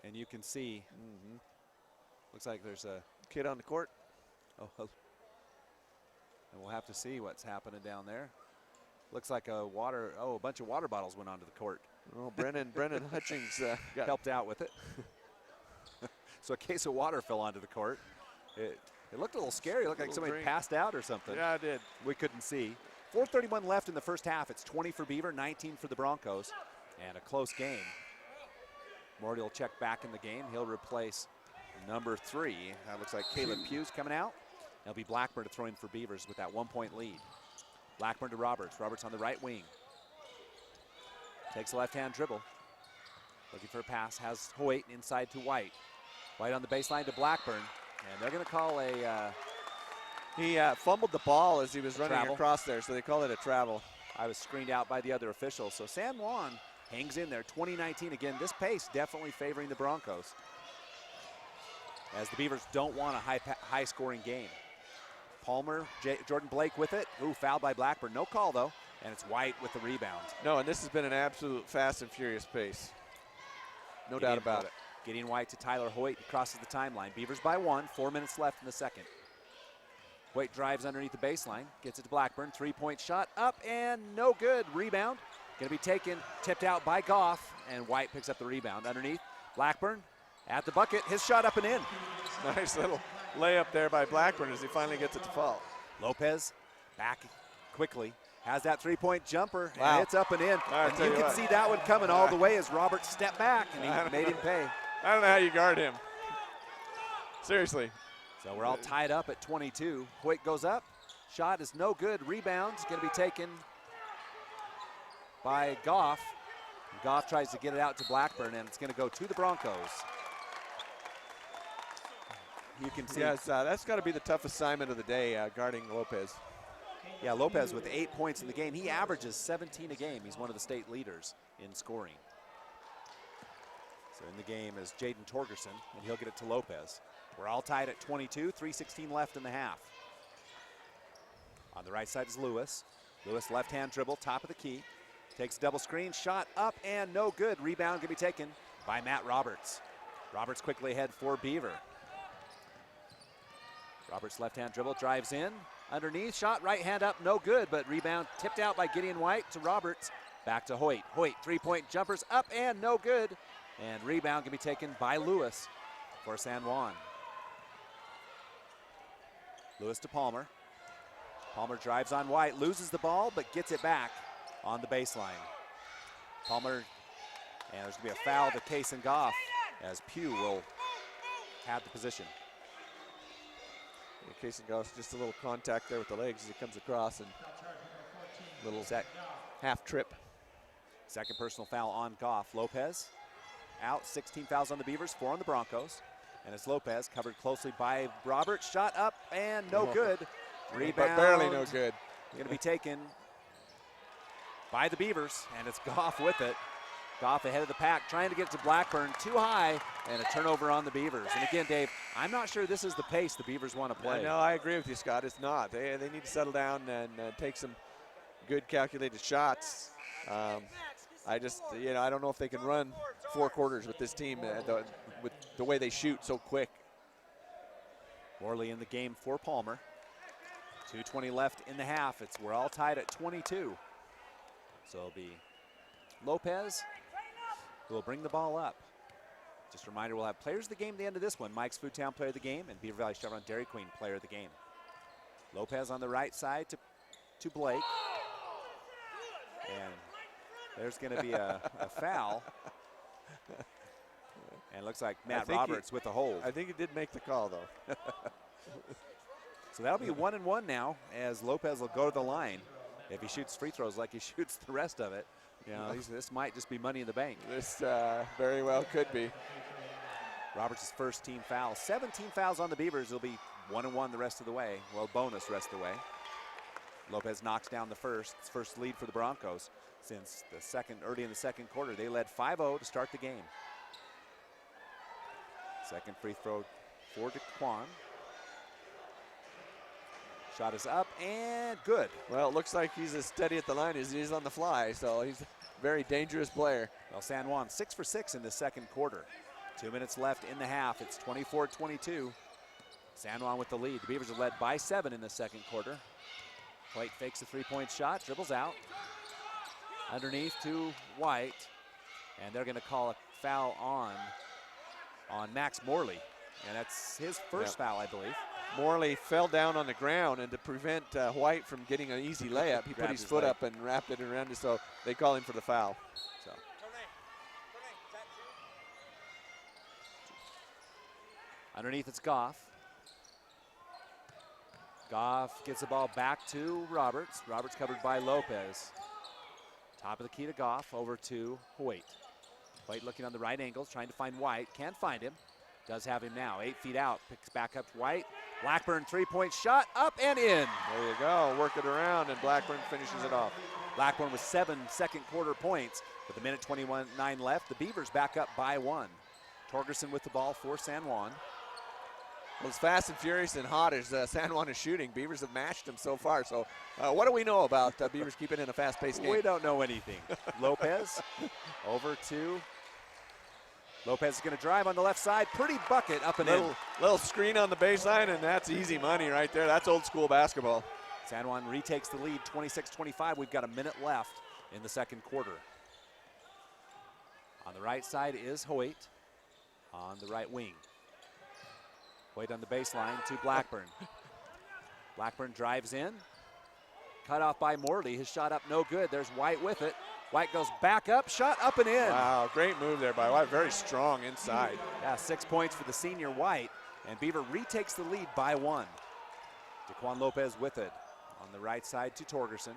and you can see, looks like there's a kid on the court. Oh, and we'll have to see what's happening down there. Looks like a bunch of water bottles went onto the court. Oh, Brennan Hutchings got helped out with it. So a case of water fell onto the court. It looked a little scary. It looked like somebody passed out or something. Yeah, it did. We couldn't see. 4:31 left in the first half. It's 20 for Beaver, 19 for the Broncos, and a close game. Morty will check back in the game. He'll replace number 3. That looks like Caleb Pugh's coming out. It'll be Blackburn to throw in for Beavers with that 1-point lead. Blackburn to Roberts. Roberts on the right wing. Takes a left-hand dribble. Looking for a pass. Has Hoyt inside to White. White on the baseline to Blackburn. And they're going to call a... he fumbled the ball as he was running travel. across there, so they call it a travel. I was screened out by the other official. So San Juan hangs in there. 2019 again. This pace definitely favoring the Broncos, as the Beavers don't want a high-scoring game. Palmer, Jordan Blake with it. Ooh, fouled by Blackburn. No call, though. And it's White with the rebound. No, and this has been an absolute fast and furious pace. No doubt about it. Gideon White to Tyler Hoyt. He crosses the timeline. Beavers by 1. 4 minutes left in the second. Hoyt drives underneath the baseline. Gets it to Blackburn. Three-point shot up and no good. Rebound. Going to be taken, tipped out by Goff. And White picks up the rebound underneath. Blackburn at the bucket. His shot up and in. Nice little layup there by Blackburn as he finally gets it to fall. Lopez back quickly. Has that three-point jumper, Wow. and it's up and in. And you can see that one coming all the way as Robert stepped back, and he made him pay. I don't know how you guard him. Seriously. So we're all tied up at 22. Hoyt goes up. Shot is no good. Rebound is going to be taken by Goff. Goff tries to get it out to Blackburn, and it's going to go to the Broncos. You can see. Yes, that's got to be the tough assignment of the day, guarding Lopez. Yeah, Lopez with 8 points in the game. He averages 17 a game. He's one of the state leaders in scoring. So in the game is Jaden Torgerson, and he'll get it to Lopez. We're all tied at 22, 3:16 left in the half. On the right side is Lewis. Lewis left-hand dribble, top of the key. Takes a double screen, shot up and no good. Rebound can be taken by Matt Roberts. Roberts quickly ahead for Beaver. Roberts left-hand dribble, drives in. Underneath, shot right hand up, no good, but rebound tipped out by Gideon White to Roberts. Back to Hoyt. Hoyt, three-point jumpers up and no good. And rebound can be taken by Lewis for San Juan. Lewis to Palmer. Palmer drives on White, loses the ball, but gets it back on the baseline. Palmer, and there's going to be a foul to Kaysen Goff as Pugh will have the position. Casey Goss, just a little contact there with the legs as he comes across, and little half trip. Second personal foul on Goff. Lopez out, 16 fouls on the Beavers, 4 on the Broncos. And it's Lopez covered closely by Roberts. Shot up and no good. Rebound. But barely no good. Going to be taken by the Beavers, and it's Goff with it. Goff ahead of the pack, trying to get it to Blackburn, too high, and a turnover on the Beavers. And again, Dave, I'm not sure this is the pace the Beavers want to play. No, I agree with you, Scott. It's not. They need to settle down and take some good calculated shots. I just, I don't know if they can run 4 quarters with this team with the way they shoot so quick. Morley in the game for Palmer. 2:20 left in the half. We're all tied at 22. So it'll be Lopez who will bring the ball up. Just a reminder, we'll have players of the game at the end of this one. Mike's Foodtown player of the game and Beaver Valley Chevron Dairy Queen player of the game. Lopez on the right side to Blake. And there's going to be a foul. And it looks like Matt Roberts with the hold. I think he did make the call, though. So that'll be 1-1 now, as Lopez will go to the line. If he shoots free throws like he shoots the rest of it, this might just be money in the bank. This very well could be. Roberts' first team foul. 17 fouls on the Beavers. It'll be 1-1 the rest of the way. Well, bonus the rest of the way. Lopez knocks down the first lead for the Broncos since early in the second quarter. They led 5-0 to start the game. Second free throw for Juan. Shot is up and good. Well, it looks like he's as steady at the line as he is on the fly, so he's a very dangerous player. Well, San Juan 6 for 6 in the second quarter. 2 minutes left in the half. It's 24-22. San Juan with the lead. The Beavers are led by 7 in the second quarter. White fakes a three-point shot, dribbles out. Underneath to White. And they're going to call a foul on Max Morley. And that's his first foul, I believe. Morley fell down on the ground, and to prevent White from getting an easy layup, he put his foot up and wrapped it around it, so they call him for the foul. So. Underneath it's Goff. Goff gets the ball back to Roberts. Roberts covered by Lopez. Top of the key to Goff, over to Hoyt. Hoyt looking on the right angles, trying to find White. Can't find him. Does have him now. 8 feet out. Picks back up to White. Blackburn three-point shot, up and in. There you go. Work it around, and Blackburn finishes it off. Blackburn with 7 second quarter points. With a minute 21:9 left, the Beavers back up by 1. Torgerson with the ball for San Juan. Well, as fast and furious and hot as San Juan is shooting, Beavers have matched them so far. So what do we know about Beavers keeping in a fast-paced game? We don't know anything. Lopez over to Lopez is going to drive on the left side. Pretty bucket up and in. Little screen on the baseline, and that's easy money right there. That's old school basketball. San Juan retakes the lead, 26-25. We've got a minute left in the second quarter. On the right side is Hoyt on the right wing. Hoyt on the baseline to Blackburn. Blackburn drives in. Cut off by Morley. His shot up no good. There's White with it. White goes back up, shot up and in. Wow, great move there by White. Very strong inside. Yeah, 6 points for the senior White. And Beaver retakes the lead by 1. Daquan Lopez with it. On the right side to Torgerson.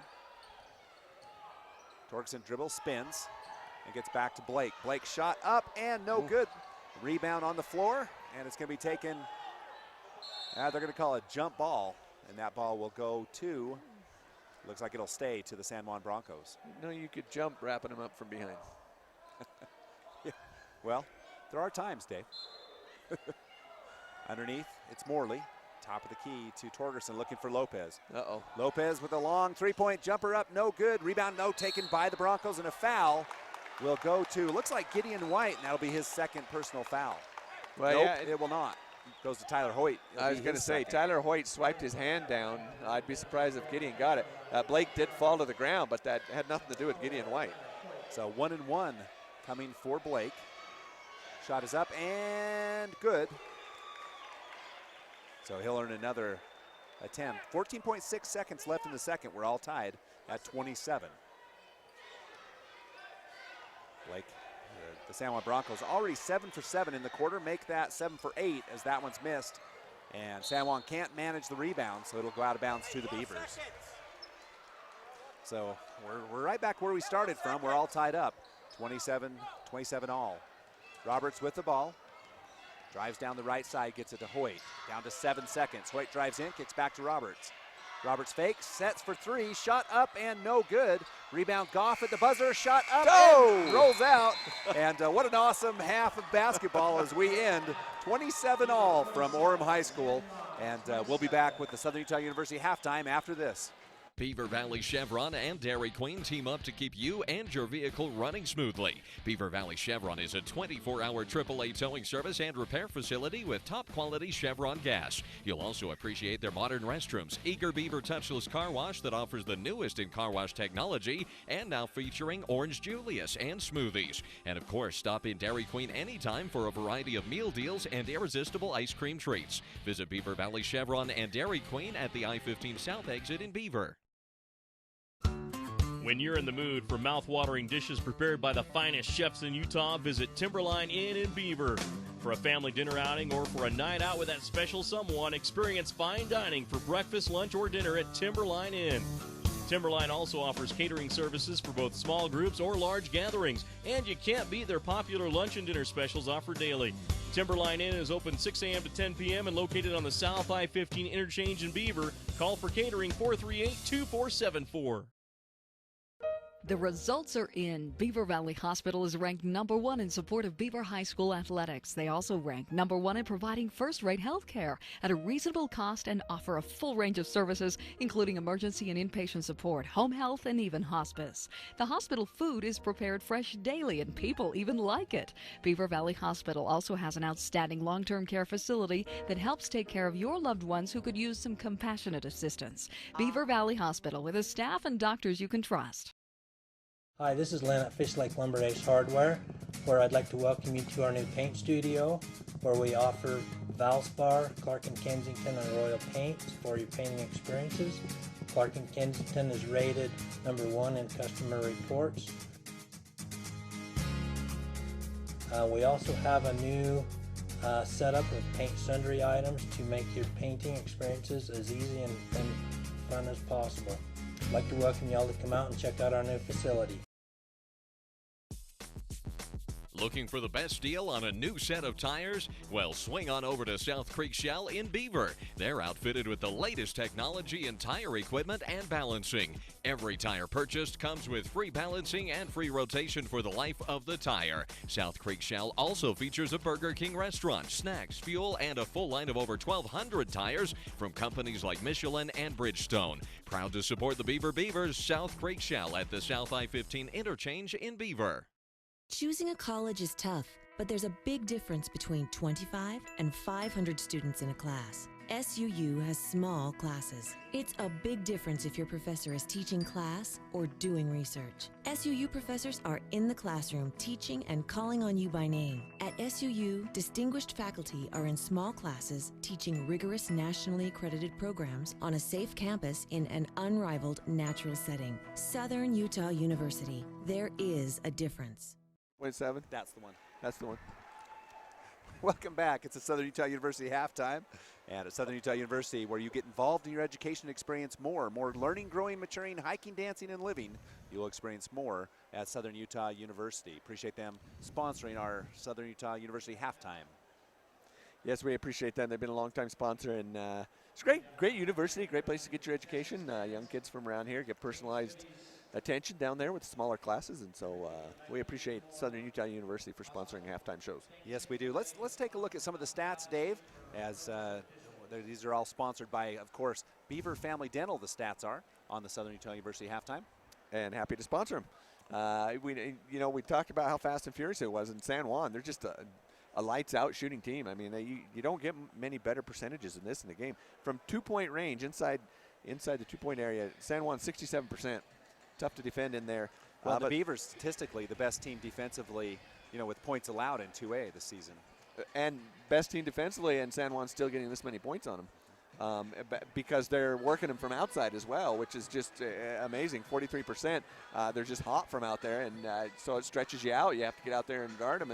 Torgerson dribbles, spins, and gets back to Blake. Blake shot up and no good. Rebound on the floor, and it's going to be taken. They're going to call it a jump ball, and that ball will go to, looks like it'll stay to the San Juan Broncos. No, you could jump wrapping him up from behind. Yeah. Well, there are times, Dave. Underneath, it's Morley. Top of the key to Torgerson, looking for Lopez. Uh-oh. Lopez with a long three-point jumper up, no good. Rebound, no, taken by the Broncos, and a foul will go to, looks like Gideon White, and that'll be his second personal foul. Well, nope, yeah, it will not. Goes to Tyler Hoyt. I was going to say, Tyler Hoyt swiped his hand down. I'd be surprised if Gideon got it. Blake did fall to the ground, but that had nothing to do with Gideon White. So 1-1 coming for Blake. Shot is up and good. So he'll earn another attempt. 14.6 seconds left in the second. We're all tied at 27. Blake, the San Juan Broncos, already 7 for 7 in the quarter. Make that 7 for 8 as that one's missed. And San Juan can't manage the rebound, so it'll go out of bounds to the Beavers. So we're right back where we started from. We're all tied up. 27 all. Roberts with the ball. Drives down the right side, gets it to Hoyt. Down to 7 seconds. Hoyt drives in, kicks back to Roberts. Roberts fakes, sets for 3, shot up and no good. Rebound Goff at the buzzer, shot up and rolls out. And what an awesome half of basketball as we end 27 all from Orem High School. And we'll be back with the Southern Utah University halftime after this. Beaver Valley Chevron and Dairy Queen team up to keep you and your vehicle running smoothly. Beaver Valley Chevron is a 24-hour AAA towing service and repair facility with top-quality Chevron gas. You'll also appreciate their modern restrooms, Eager Beaver touchless car wash that offers the newest in car wash technology, and now featuring Orange Julius and smoothies. And of course, stop in Dairy Queen anytime for a variety of meal deals and irresistible ice cream treats. Visit Beaver Valley Chevron and Dairy Queen at the I-15 South exit in Beaver. When you're in the mood for mouth-watering dishes prepared by the finest chefs in Utah, visit Timberline Inn in Beaver. For a family dinner outing or for a night out with that special someone, experience fine dining for breakfast, lunch, or dinner at Timberline Inn. Timberline also offers catering services for both small groups or large gatherings, and you can't beat their popular lunch and dinner specials offered daily. Timberline Inn is open 6 a.m. to 10 p.m. and located on the South I-15 interchange in Beaver. Call for catering 438-2474. The results are in. Beaver Valley Hospital is ranked #1 in support of Beaver High School athletics. They also rank #1 in providing first-rate health care at a reasonable cost and offer a full range of services, including emergency and inpatient support, home health, and even hospice. The hospital food is prepared fresh daily, and people even like it. Beaver Valley Hospital also has an outstanding long-term care facility that helps take care of your loved ones who could use some compassionate assistance. Beaver Valley Hospital, with a staff and doctors you can trust. Hi, this is Len at Fish Lake Lumber Ace Hardware, where I'd like to welcome you to our new paint studio, where we offer Valspar, Clark & Kensington, and Royal paints for your painting experiences. Clark & Kensington is rated #1 in customer reports. We also have a new setup of paint sundry items to make your painting experiences as easy and fun as possible. I'd like to welcome y'all to come out and check out our new facility. Looking for the best deal on a new set of tires? Well, swing on over to South Creek Shell in Beaver. They're outfitted with the latest technology in tire equipment and balancing. Every tire purchased comes with free balancing and free rotation for the life of the tire. South Creek Shell also features a Burger King restaurant, snacks, fuel, and a full line of over 1,200 tires from companies like Michelin and Bridgestone. Proud to support the Beavers, South Creek Shell at the South I-15 interchange in Beaver. Choosing a college is tough, but there's a big difference between 25 and 500 students in a class. SUU has small classes. It's a big difference if your professor is teaching class or doing research. SUU professors are in the classroom teaching and calling on you by name. At SUU, distinguished faculty are in small classes teaching rigorous nationally accredited programs on a safe campus in an unrivaled natural setting. Southern Utah University. There is a difference. 27? That's the one. That's the one. Welcome back. It's a Southern Utah University halftime. And at Southern Utah University, where you get involved in your education, experience more learning, growing, maturing, hiking, dancing, and living. You'll experience more at Southern Utah University. Appreciate them sponsoring our Southern Utah University halftime. Yes, we appreciate them. They've been a long-time sponsor, and it's great university, great place to get your education. Young kids from around here get personalized attention down there with smaller classes, and so we appreciate Southern Utah University for sponsoring halftime shows. Yes, we do. Let's take a look at some of the stats, Dave, as these are all sponsored by, of course, Beaver Family Dental. The stats are on the Southern Utah University halftime. And happy to sponsor them. We talked about how fast and furious it was in San Juan. They're just a lights-out shooting team. I mean, you don't get many better percentages than this in the game. From two-point range, inside the two-point area, San Juan 67%. Tough to defend in there. Well, the Beavers statistically the best team defensively, with points allowed in 2A this season. And best team defensively, and San Juan's still getting this many points on them because they're working them from outside as well, which is just amazing. 43%. They're just hot from out there, and so it stretches you out. You have to get out there and guard them,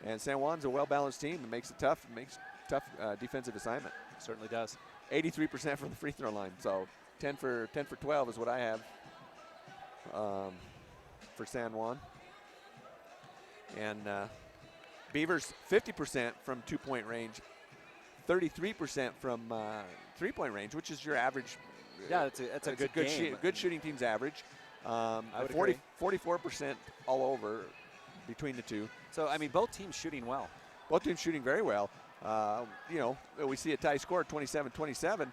and San Juan's a well-balanced team. It makes it tough. It makes tough defensive assignment. Certainly does. 83% from the free throw line. So 10 for 12 is what I have. For San Juan. And Beavers 50% from two-point range, 33% from three-point range, which is your average. Yeah, it's a good game. Good shooting team's average. I would agree. 44% all over between the two. So, I mean, both teams shooting well. Both teams shooting very well. We see a tie score, 27-27.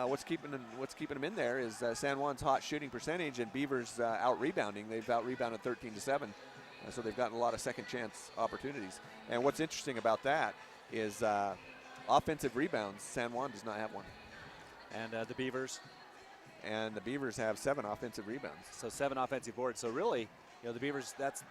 What's keeping them in there is San Juan's hot shooting percentage and Beavers out-rebounding. They've out-rebounded 13-7, so they've gotten a lot of second-chance opportunities. And what's interesting about that is offensive rebounds. San Juan does not have one. And the Beavers? And the Beavers have 7 offensive rebounds. So 7 offensive boards. So really, the Beavers, that's,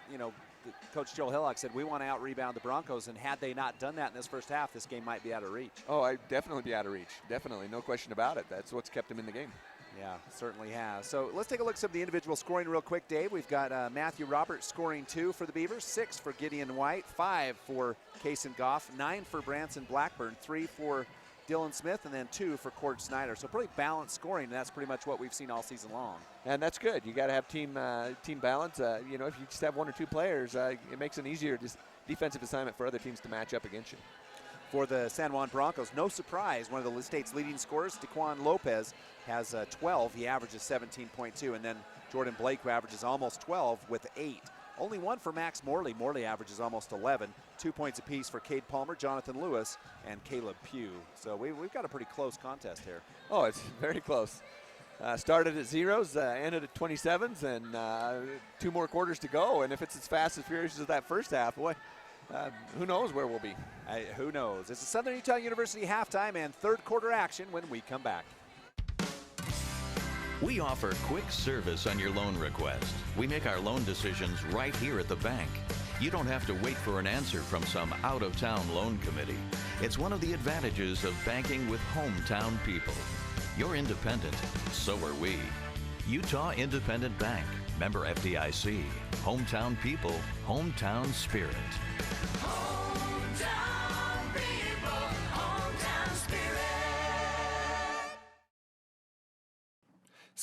Coach Joel Hillock said, we want to out-rebound the Broncos, and had they not done that in this first half, this game might be out of reach. Oh, I'd definitely be out of reach. Definitely, no question about it. That's what's kept them in the game. Yeah, certainly has. So let's take a look at some of the individual scoring real quick, Dave. We've got Matthew Roberts scoring 2 for the Beavers, 6 for Gideon White, 5 for Kason Goff, 9 for Branson Blackburn, 3 for Dylan Smith, and then 2 for Cord Snyder. So pretty balanced scoring, and that's pretty much what we've seen all season long. And that's good. You got to have team balance. If you just have 1 or 2 players, it makes an easier defensive assignment for other teams to match up against you. For the San Juan Broncos, no surprise, one of the state's leading scorers, Daquan Lopez, has 12. He averages 17.2, and then Jordan Blake, who averages almost 12 with 8. Only 1 for Max Morley. Morley averages almost 11. 2 points apiece for Cade Palmer, Jonathan Lewis, and Caleb Pugh. So we've got a pretty close contest here. Oh, it's very close. Started at 0s, ended at 27s, and 2 more quarters to go. And if it's as fast and furious as that first half, boy, who knows where we'll be. Who knows? It's a Southern Utah University halftime and third quarter action when we come back. We offer quick service on your loan request. We make our loan decisions right here at the bank. You don't have to wait for an answer from some out-of-town loan committee. It's one of the advantages of banking with hometown people. You're independent, so are we. Utah Independent Bank, member FDIC. Hometown people, hometown spirit. Hometown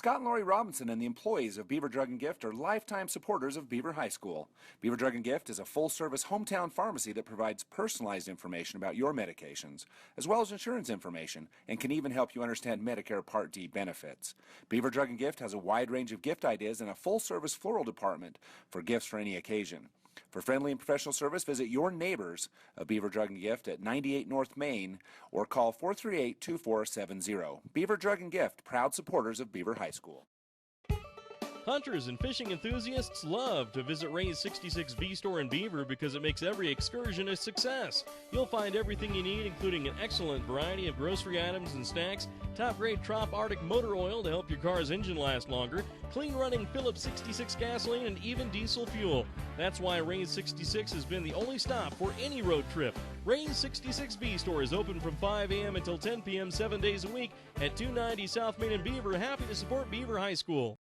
Scott and Lori Robinson and the employees of Beaver Drug and Gift are lifetime supporters of Beaver High School. Beaver Drug and Gift is a full-service hometown pharmacy that provides personalized information about your medications, as well as insurance information, and can even help you understand Medicare Part D benefits. Beaver Drug and Gift has a wide range of gift ideas and a full-service floral department for gifts for any occasion. For friendly and professional service, visit your neighbors of Beaver Drug and Gift at 98 North Main or call 438-2470. Beaver Drug and Gift, proud supporters of Beaver High School. Hunters and fishing enthusiasts love to visit Ray's 66V store in Beaver because it makes every excursion a success. You'll find everything you need, including an excellent variety of grocery items and snacks, top-grade Trop Arctic motor oil to help your car's engine last longer, clean-running Phillips 66 gasoline, and even diesel fuel. That's why Ray's 66 has been the only stop for any road trip. Ray's 66V store is open from 5 a.m. until 10 p.m. 7 days a week at 290 South Main in Beaver. Happy to support Beaver High School.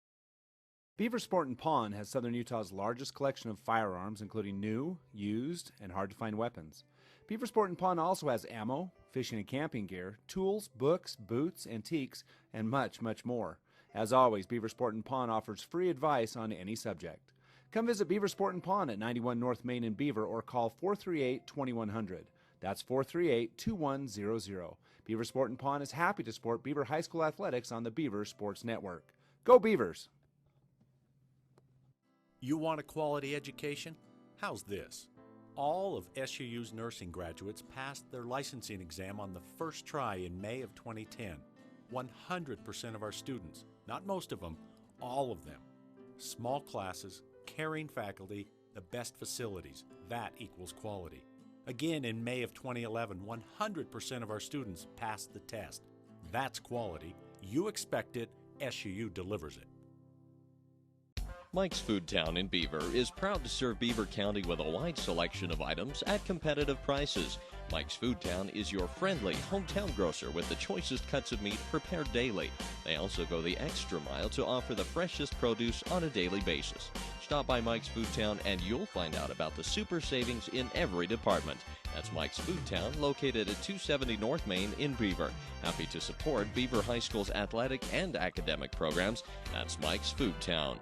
Beaver Sport and Pawn has Southern Utah's largest collection of firearms, including new, used, and hard-to-find weapons. Beaver Sport and Pawn also has ammo, fishing and camping gear, tools, books, boots, antiques, and much, much more. As always, Beaver Sport and Pawn offers free advice on any subject. Come visit Beaver Sport and Pawn at 91 North Main in Beaver or call 438-2100. That's 438-2100. Beaver Sport and Pawn is happy to support Beaver High School athletics on the Beaver Sports Network. Go Beavers! You want a quality education? How's this? All of SUU's nursing graduates passed their licensing exam on the first try in May of 2010. 100% of our students, not most of them, all of them. Small classes, caring faculty, the best facilities. That equals quality. Again, in May of 2011, 100% of our students passed the test. That's quality. You expect it, SUU delivers it. Mike's Food Town in Beaver is proud to serve Beaver County with a wide selection of items at competitive prices. Mike's Food Town is your friendly hometown grocer with the choicest cuts of meat prepared daily. They also go the extra mile to offer the freshest produce on a daily basis. Stop by Mike's Food Town and you'll find out about the super savings in every department. That's Mike's Food Town, located at 270 North Main in Beaver. Happy to support Beaver High School's athletic and academic programs. That's Mike's Food Town.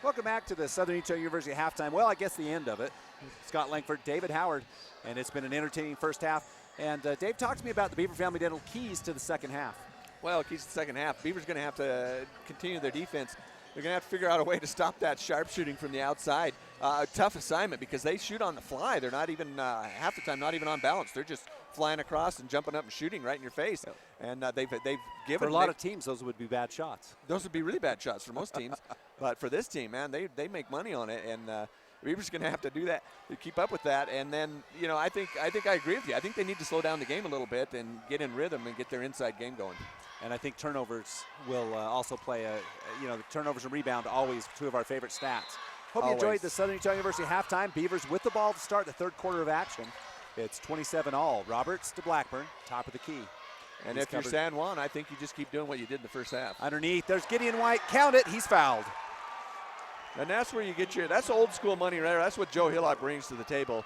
Welcome back to the Southern Utah University halftime. Well, I guess the end of it. Scott Langford, David Howard, and it's been an entertaining first half. And Dave, talk to me about the Beaver Family Dental keys to the second half. Well, keys to the second half. Beaver's going to have to continue their defense. They're going to have to figure out a way to stop that sharpshooting from the outside. A tough assignment because they shoot on the fly. They're not even, half the time, not even on balance. They're just flying across and jumping up and shooting right in your face. And they've given... For a lot of teams, those would be bad shots. Those would be really bad shots for most teams. But for this team, man, they make money on it. And Beaver's going to have to do that, to keep up with that. And then, you know, I think I agree with you. I think they need to slow down the game a little bit and get in rhythm and get their inside game going. And I think turnovers will also play the turnovers and rebound, always two of our favorite stats. Hope you enjoyed the Southern Utah University halftime. Beavers with the ball to start the third quarter of action. It's 27-all. Roberts to Blackburn, top of the key. And if you're San Juan, I think you just keep doing what you did in the first half. Underneath, there's Gideon White. Count it, he's fouled. And that's where you get that's old school money right there. That's what Joe Hillock brings to the table.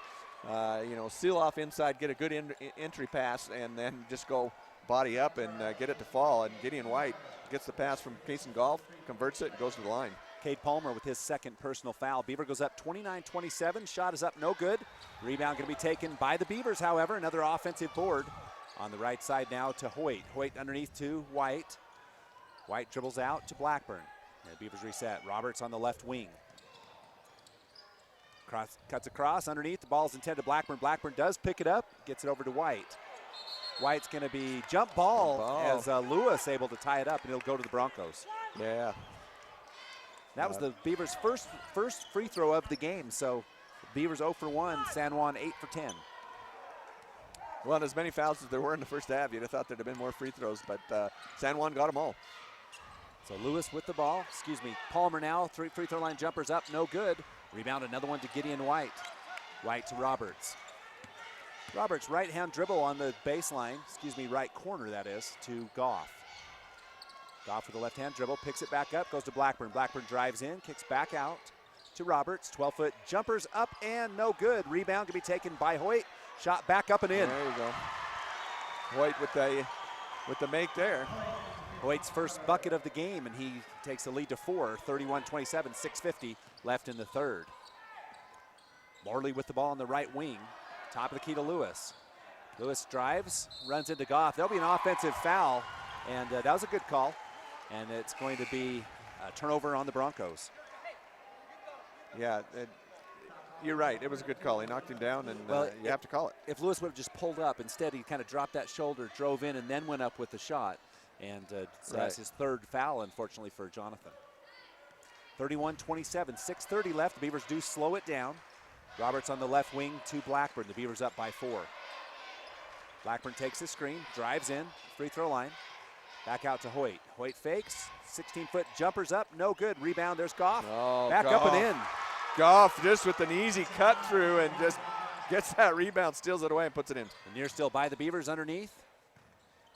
Seal off inside, get a good entry pass, and then just go body up and get it to fall. And Gideon White gets the pass from Cason Golf, converts it, and goes to the line. Cade Palmer with his second personal foul. Beaver goes up 29-27. Shot is up, no good. Rebound going to be taken by the Beavers, however. Another offensive board on the right side now to Hoyt. Hoyt underneath to White. White dribbles out to Blackburn. And Beavers reset. Roberts on the left wing. Cuts across underneath. The ball's intended to Blackburn. Blackburn does pick it up. Gets it over to White. White's going to be jump ball as Lewis able to tie it up, and it'll go to the Broncos. Yeah. That was the Beavers' first free throw of the game. So Beavers 0 for 1, San Juan 8 for 10. Well, as many fouls as there were in the first half, you'd have thought there'd have been more free throws, but San Juan got them all. So Lewis with the ball. Palmer now, free throw line jumpers up, no good. Rebound, another one to Gideon White. White to Roberts. Roberts right-hand dribble on the baseline, right corner that is, to Goff. Goff with the left-hand dribble, picks it back up, goes to Blackburn. Blackburn drives in, kicks back out to Roberts. 12-foot jumpers up and no good. Rebound can be taken by Hoyt. Shot back up and in. There you go. Hoyt with a with the make there. Hoyt's first bucket of the game, and he takes the lead to 4, 31-27, 6:50 left in the third. Morley with the ball on the right wing, top of the key to Lewis. Lewis drives, runs into Goff. There'll be an offensive foul, and that was a good call, and it's going to be a turnover on the Broncos. Yeah, you're right. It was a good call. He knocked him down, and you have to call it. If Lewis would have just pulled up, instead he kind of dropped that shoulder, drove in, and then went up with the shot. And so that's his third foul, unfortunately, for Jonathan. 31-27, 6:30 left. The Beavers do slow it down. Roberts on the left wing to Blackburn. The Beavers up by 4. Blackburn takes the screen, drives in, free throw line. Back out to Hoyt. Hoyt fakes, 16-foot jumpers up, no good. Rebound, there's Goff. Oh, back Goff. up and in. Goff just with an easy cut through and just gets that rebound, steals it away and puts it in. The near still by the Beavers underneath.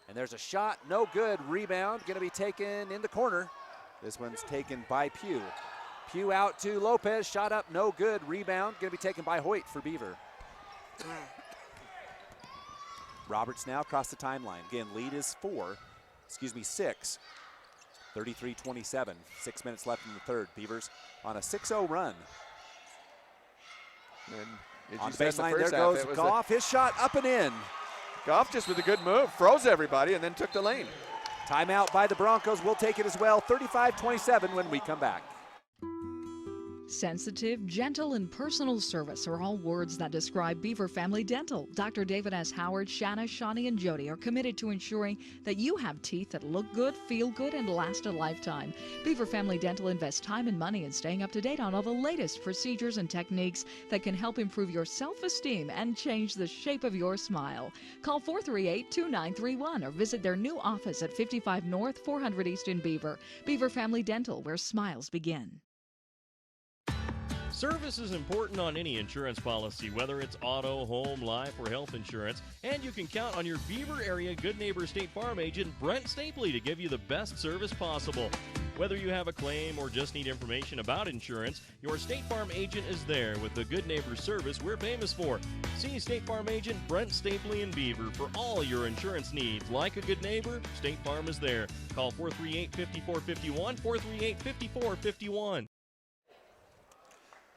And there's a shot, no good. Rebound, gonna be taken in the corner. This one's taken by Pugh. Pugh out to Lopez, shot up, no good. Rebound, gonna be taken by Hoyt for Beaver. Roberts now across the timeline. Again, lead is 6. 33-27, 6 minutes left in the third. Beavers on a 6-0 run. And on the baseline, there goes Goff. His shot up and in. Goff just with a good move, froze everybody, and then took the lane. Timeout by the Broncos. We'll take it as well. 35-27 when we come back. Sensitive, gentle, and personal service are all words that describe Beaver Family Dental. Dr. David S. Howard, Shanna, Shawnee, and Jody are committed to ensuring that you have teeth that look good, feel good, and last a lifetime. Beaver Family Dental invests time and money in staying up to date on all the latest procedures and techniques that can help improve your self-esteem and change the shape of your smile. Call 438-2931 or visit their new office at 55 North, 400 East in Beaver. Beaver Family Dental, where smiles begin. Service is important on any insurance policy, whether it's auto, home, life, or health insurance. And you can count on your Beaver area Good Neighbor State Farm agent, Brent Stapley, to give you the best service possible. Whether you have a claim or just need information about insurance, your State Farm agent is there with the Good Neighbor service we're famous for. See State Farm agent Brent Stapley in Beaver for all your insurance needs. Like a good neighbor, State Farm is there. Call 438-5451, 438-5451.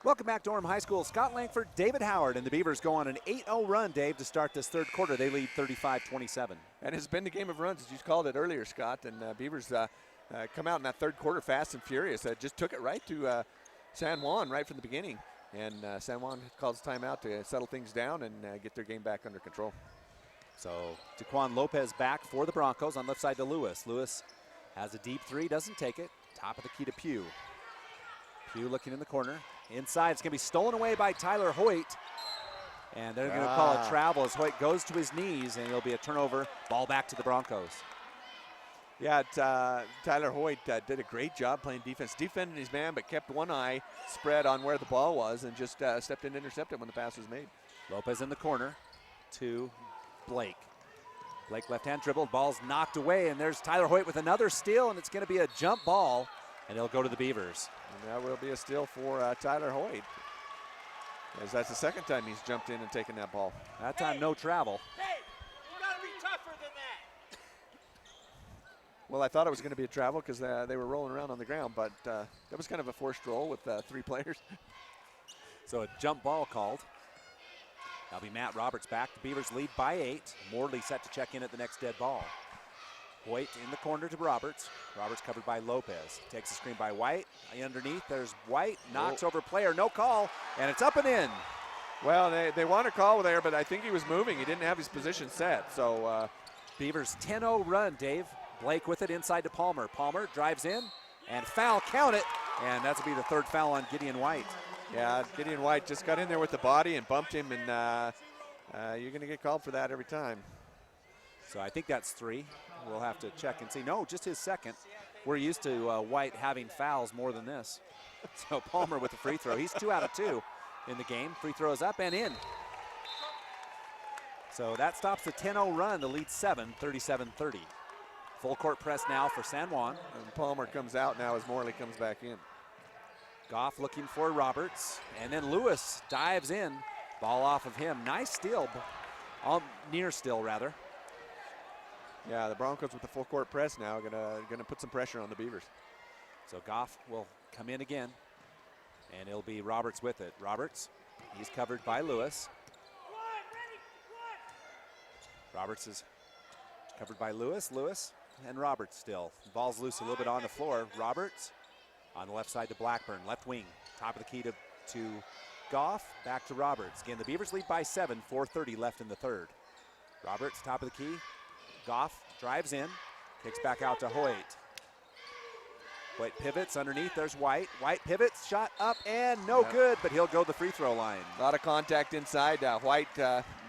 Welcome back to Orem High School. Scott Langford, David Howard, and the Beavers go on an 8-0 run, Dave, to start this third quarter. They lead 35-27. And it's been the game of runs, as you called it earlier, Scott. And Beavers come out in that third quarter fast and furious. Just took it right to San Juan right from the beginning. And San Juan calls timeout to settle things down and get their game back under control. So Daquan Lopez back for the Broncos on left side to Lewis. Lewis has a deep three, doesn't take it. Top of the key to Pugh. Pugh looking in the corner. Inside, it's going to be stolen away by Tyler Hoyt. And they're going to call it travel as Hoyt goes to his knees, and it'll be a turnover. Ball back to the Broncos. Yeah, Tyler Hoyt did a great job playing defense. Defended his man, but kept one eye spread on where the ball was and just stepped in to intercept it when the pass was made. Lopez in the corner to Blake. Blake left-hand dribble. Ball's knocked away, and there's Tyler Hoyt with another steal, and it's going to be a jump ball, and it'll go to the Beavers. And that will be a steal for Tyler Hoyt, as that's the second time he's jumped in and taken that ball. That time, no travel. Hey, you got to be tougher than that. Well, I thought it was going to be a travel because they were rolling around on the ground, but that was kind of a forced roll with 3 players. So a jump ball called. That'll be Matt Roberts back. The Beavers lead by 8. Morley set to check in at the next dead ball. Hoyt in the corner to Roberts. Roberts covered by Lopez. Takes the screen by White. Underneath, there's White. Knocks over player. No call, and it's up and in. Well, they want a call there, but I think he was moving. He didn't have his position set. So Beavers 10-0 run, Dave. Blake with it inside to Palmer. Palmer drives in, and foul, count it. And that's going to be the third foul on Gideon White. Yeah, Gideon White just got in there with the body and bumped him, and you're going to get called for that every time. So I think that's 3. We'll have to check and see. No, just his second. We're used to White having fouls more than this. So Palmer with the free throw. He's 2 out of 2 in the game. Free throws up and in. So that stops the 10-0 run. The lead 7, 37-30. Full court press now for San Juan. And Palmer comes out now as Morley comes back in. Goff looking for Roberts. And then Lewis dives in. Ball off of him. Nice steal. Near steal, rather. Yeah, the Broncos with the full court press now gonna put some pressure on the Beavers. So Goff will come in again, and it'll be Roberts with it. Roberts, he's covered by Lewis. Roberts is covered by Lewis. Lewis and Roberts still. Ball's loose a little bit on the floor. Roberts on the left side to Blackburn, left wing. Top of the key to Goff, back to Roberts. Again, the Beavers lead by 7, 4:30 left in the third. Roberts, top of the key. Goff drives in, kicks back out to Hoyt. Hoyt pivots underneath, there's White. White pivots, shot up and no good, but he'll go the free throw line. A lot of contact inside. White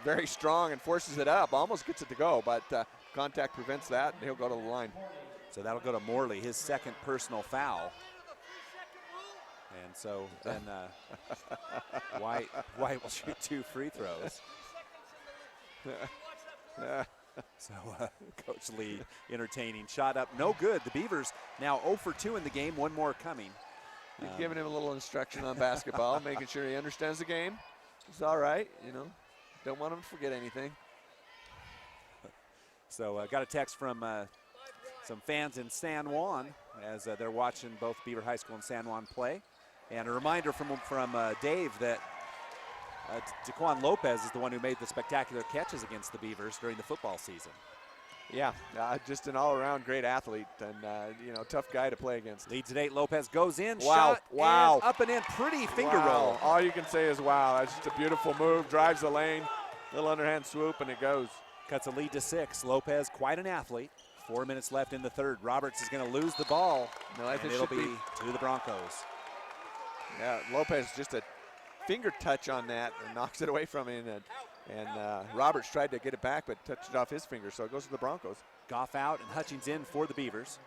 very strong and forces it up, almost gets it to go, but contact prevents that, and he'll go to the line. So that'll go to Morley, his second personal foul. And so then White will shoot 2 free throws. So Coach Lee entertaining. Shot up, no good. The Beavers now 0 for 2 in the game, 1 more coming. You're giving him a little instruction on basketball, making sure he understands the game. It's all right, you know. Don't want him to forget anything. So got a text from some fans in San Juan as they're watching both Beaver High School and San Juan play. And a reminder from Dave that Daquan Lopez is the one who made the spectacular catches against the Beavers during the football season. Yeah, just an all-around great athlete and, you know, tough guy to play against. Leads at 8. Lopez goes in, wow, shot, wow. And up and in, pretty finger Wow. roll. All you can say is wow. That's just a beautiful move, drives the lane, little underhand swoop, and it goes. Cuts a lead to 6. Lopez, quite an athlete. 4 minutes left in the third. Roberts is going to lose the ball, No, I and think it'll should be to the Broncos. Yeah, Lopez just a finger touch on that and knocks it away from him. And Roberts tried to get it back, but touched it off his finger, so it goes to the Broncos. Goff out and Hutchings in for the Beavers.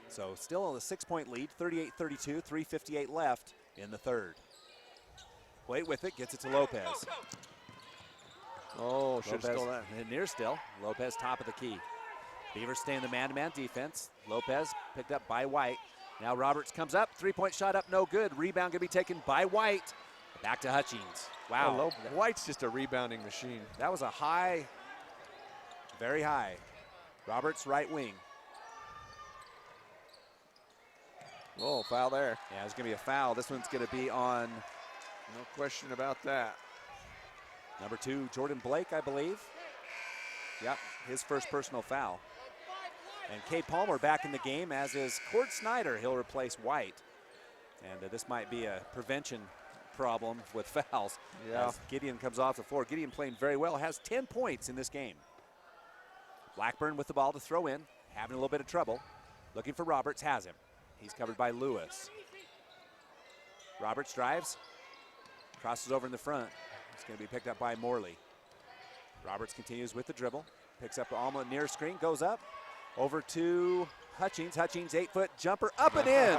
So still on a 6-point lead, 38-32, 3:58 left in the third. Hoyt with it, gets it to Lopez. Oh, should have stole that. Near still. Lopez top of the key. Beavers stay in the man-to-man defense. Lopez picked up by White. Now Roberts comes up, 3-point shot up, no good. Rebound gonna be taken by White. Back to Hutchings. Wow. Oh, White's just a rebounding machine. That was a high, very high. Roberts right wing. Oh, foul there. Yeah, there's gonna be a foul. This one's gonna be on. No question about that. Number 2, Jordan Blake, I believe. Yep, his first personal foul. And Kay Palmer back in the game, as is Cord Snyder. He'll replace White. And this might be a prevention problem with fouls. Yeah. As Gideon comes off the floor. Gideon playing very well, has 10 points in this game. Blackburn with the ball to throw in, having a little bit of trouble. Looking for Roberts, has him. He's covered by Lewis. Roberts drives, crosses over in the front. It's going to be picked up by Morley. Roberts continues with the dribble, picks up Alma near screen, goes up, over to Hutchings. Hutchings, 8-foot jumper, up and in.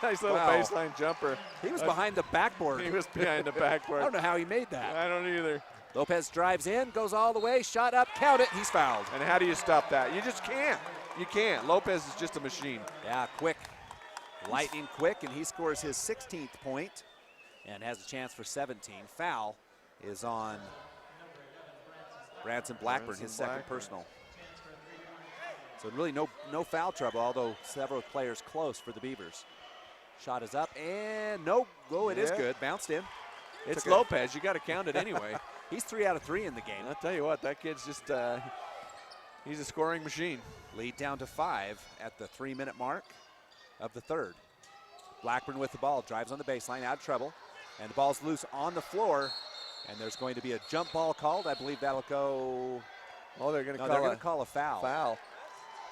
Nice little Wow. baseline jumper. He was behind the backboard. He was behind the backboard. I don't know how he made that. I don't either. Lopez drives in, goes all the way, shot up, count it, he's fouled. And how do you stop that? You just can't. You can't. Lopez is just a machine. Yeah, quick. Lightning quick, and he scores his 16th point and has a chance for 17. Foul is on Branson Blackburn, his second personal. So really no foul trouble, although several players close for the Beavers. Shot is up, and no, it is good, bounced in. It's Lopez, you got to count it anyway. He's 3 out of 3 in the game. I'll tell you what, that kid's just, he's a scoring machine. Lead down to 5 at the 3-minute mark of the third. Blackburn with the ball, drives on the baseline, out of trouble, and the ball's loose on the floor, and there's going to be a jump ball called. I believe that'll go. Oh, they're going to call a foul. Foul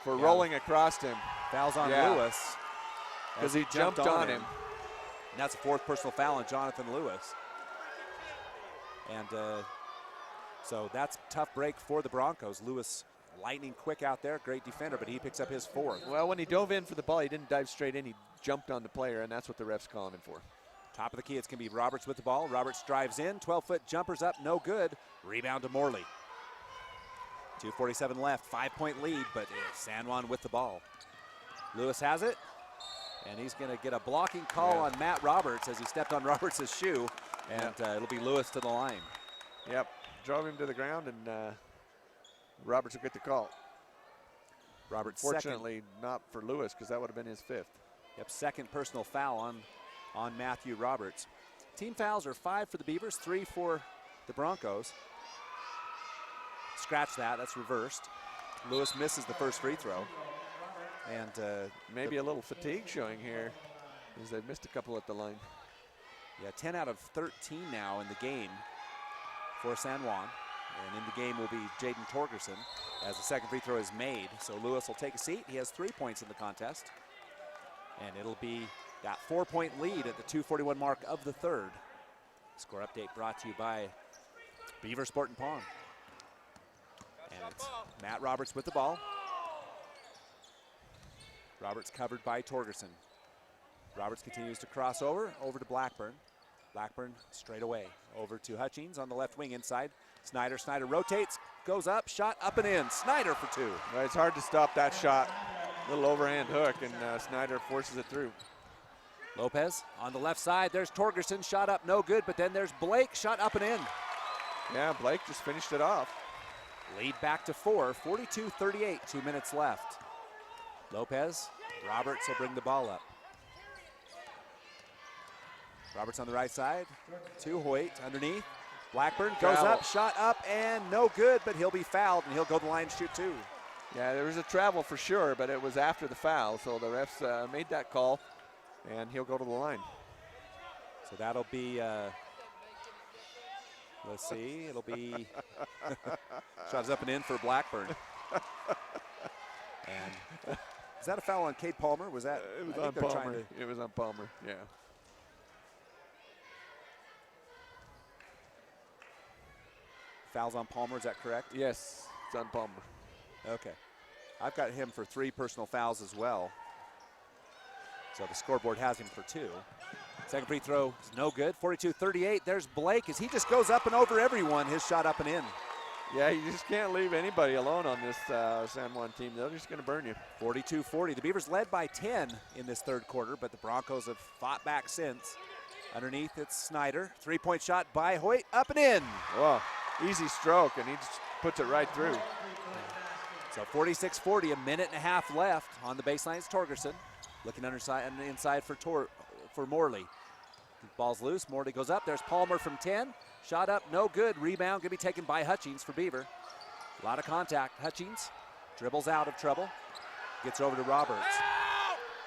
for rolling across him. Fouls on Lewis because he jumped on him. And that's a 4th personal foul on Jonathan Lewis. And so that's a tough break for the Broncos. Lewis lightning quick out there, great defender, but he picks up his 4th. Well, when he dove in for the ball, he didn't dive straight in. He jumped on the player, and that's what the ref's calling him for. Top of the key, it's going to be Roberts with the ball. Roberts drives in, 12-foot jumpers up, no good. Rebound to Morley. 2:47 left, 5-point lead, but San Juan with the ball. Lewis has it, and he's going to get a blocking call on Matt Roberts as he stepped on Roberts' shoe, and it'll be Lewis to the line. Yep, drove him to the ground, and Roberts will get the call. Roberts' Fortunately, not for Lewis, because that would have been his 5th. Yep, second personal foul on Matthew Roberts. Team fouls are 5 for the Beavers, 3 for the Broncos. Scratch that, that's reversed. Lewis misses the first free throw. And maybe a little fatigue showing here, as they've missed a couple at the line. Yeah, 10 out of 13 now in the game for San Juan. And in the game will be Jaden Torgerson as the second free throw is made. So Lewis will take a seat. He has 3 points in the contest. And it'll be that 4-point lead at the 2:41 mark of the third. Score update brought to you by Beaver Sport and Pawn. And it's Matt Roberts with the ball. Roberts covered by Torgerson. Roberts continues to cross over to Blackburn. Blackburn straight away over to Hutchings on the left wing inside. Snyder rotates, goes up, shot up and in. Snyder for 2. Well, it's hard to stop that shot. Little overhand hook, and Snyder forces it through. Lopez on the left side. There's Torgerson, shot up, no good, but then there's Blake, shot up and in. Yeah, Blake just finished it off. Lead back to 4, 42-38, 2 minutes left. Lopez, Roberts will bring the ball up. Roberts on the right side, to Hoyt underneath. Blackburn goes up, shot up, and no good, but he'll be fouled, and he'll go to the line and shoot 2. Yeah, there was a travel for sure, but it was after the foul, so the refs made that call, and he'll go to the line. So that'll be, let's see, it'll be, shots up and in for Blackburn. And is that a foul on Cade Palmer? Was that? It was on Palmer. It was on Palmer, yeah. Fouls on Palmer, is that correct? Yes, it's on Palmer. Okay. I've got him for 3 personal fouls as well. So the scoreboard has him for 2. Second free throw is no good. 42-38. There's Blake as he just goes up and over everyone. His shot up and in. Yeah, you just can't leave anybody alone on this San Juan team. They're just going to burn you. 42-40. The Beavers led by 10 in this third quarter, but the Broncos have fought back since. Underneath, it's Snyder. 3-point shot by Hoyt. Up and in. Whoa. Easy stroke, and he just puts it right through. So 46-40, a minute and a half left on the baseline. It's Torgerson looking inside for Morley. Ball's loose. Morley goes up. There's Palmer from 10. Shot up, no good. Rebound going to be taken by Hutchings for Beaver. A lot of contact. Hutchings dribbles out of trouble. Gets over to Roberts.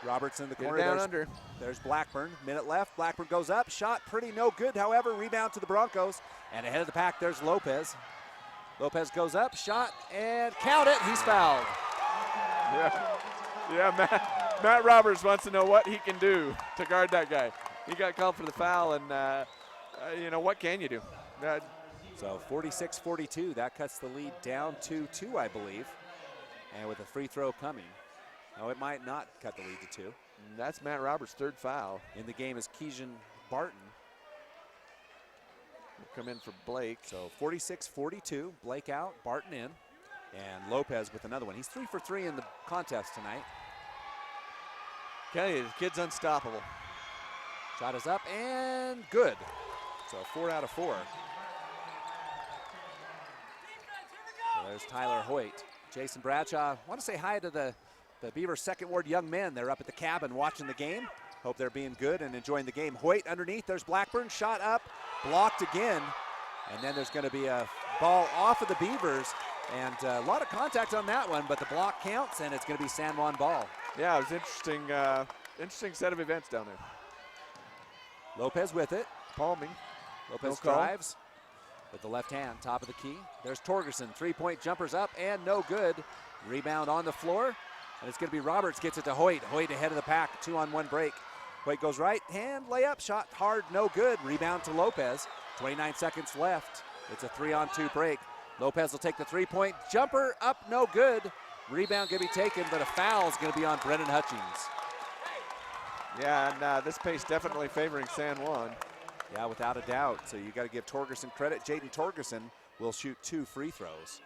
Roberts in the corner. Down under. There's Blackburn. Minute left. Blackburn goes up. Shot pretty no good. However, rebound to the Broncos. And ahead of the pack, there's Lopez. Lopez goes up. Shot and count it. He's fouled. Yeah. Matt Roberts wants to know what he can do to guard that guy. He got called for the foul, and what can you do? So 46-42. That cuts the lead down to 2, I believe. And with a free throw coming. No, it might not cut the lead to 2. And that's Matt Roberts' 3rd foul. In the game is Keegan Barton. Will come in for Blake. So 46-42. Blake out, Barton in. And Lopez with another one. He's 3 for 3 in the contest tonight. Okay, the kid's unstoppable. Shot is up and good. So 4 out of 4. So there's Tyler Hoyt. Jason Bradshaw, I want to say hi to the Beaver Second Ward young men. They're up at the cabin watching the game. Hope they're being good and enjoying the game. Hoyt underneath. There's Blackburn. Shot up. Blocked again. And then there's going to be a ball off of the Beavers. And a lot of contact on that one, but the block counts, and it's going to be San Juan ball. Yeah, it was interesting. Interesting set of events down there. Lopez with it. Palming. Lopez drives with the left hand, top of the key. There's Torgerson. 3-point jumpers up and no good. Rebound on the floor. And it's going to be Roberts gets it to Hoyt. Hoyt ahead of the pack, 2-on-1 break. Hoyt goes right hand, layup, shot hard, no good. Rebound to Lopez. 29 seconds left. It's a 3-on-2 break. Lopez will take the 3-point jumper up, no good. Rebound going to be taken, but a foul is going to be on Brennan Hutchings. Yeah, and this pace definitely favoring San Juan. Yeah, without a doubt. So you got to give Torgerson credit. Jaden Torgerson will shoot 2 free throws.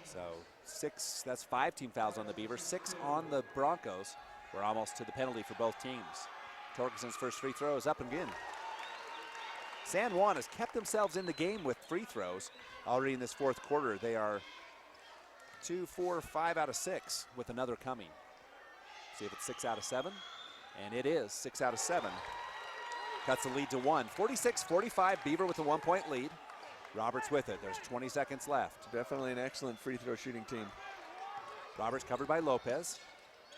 So 6, that's 5 team fouls on the Beavers, 6 on the Broncos. We're almost to the penalty for both teams. Torgerson's first free throw is up and in. San Juan has kept themselves in the game with free throws. Already in this fourth quarter, they are 2, 4, 5 out of 6 with another coming. See if it's 6 out of 7. And it is 6 out of 7. Cuts the lead to 1. 46-45, Beaver with a 1-point lead. Roberts with it. There's 20 seconds left. Definitely an excellent free throw shooting team. Roberts covered by Lopez.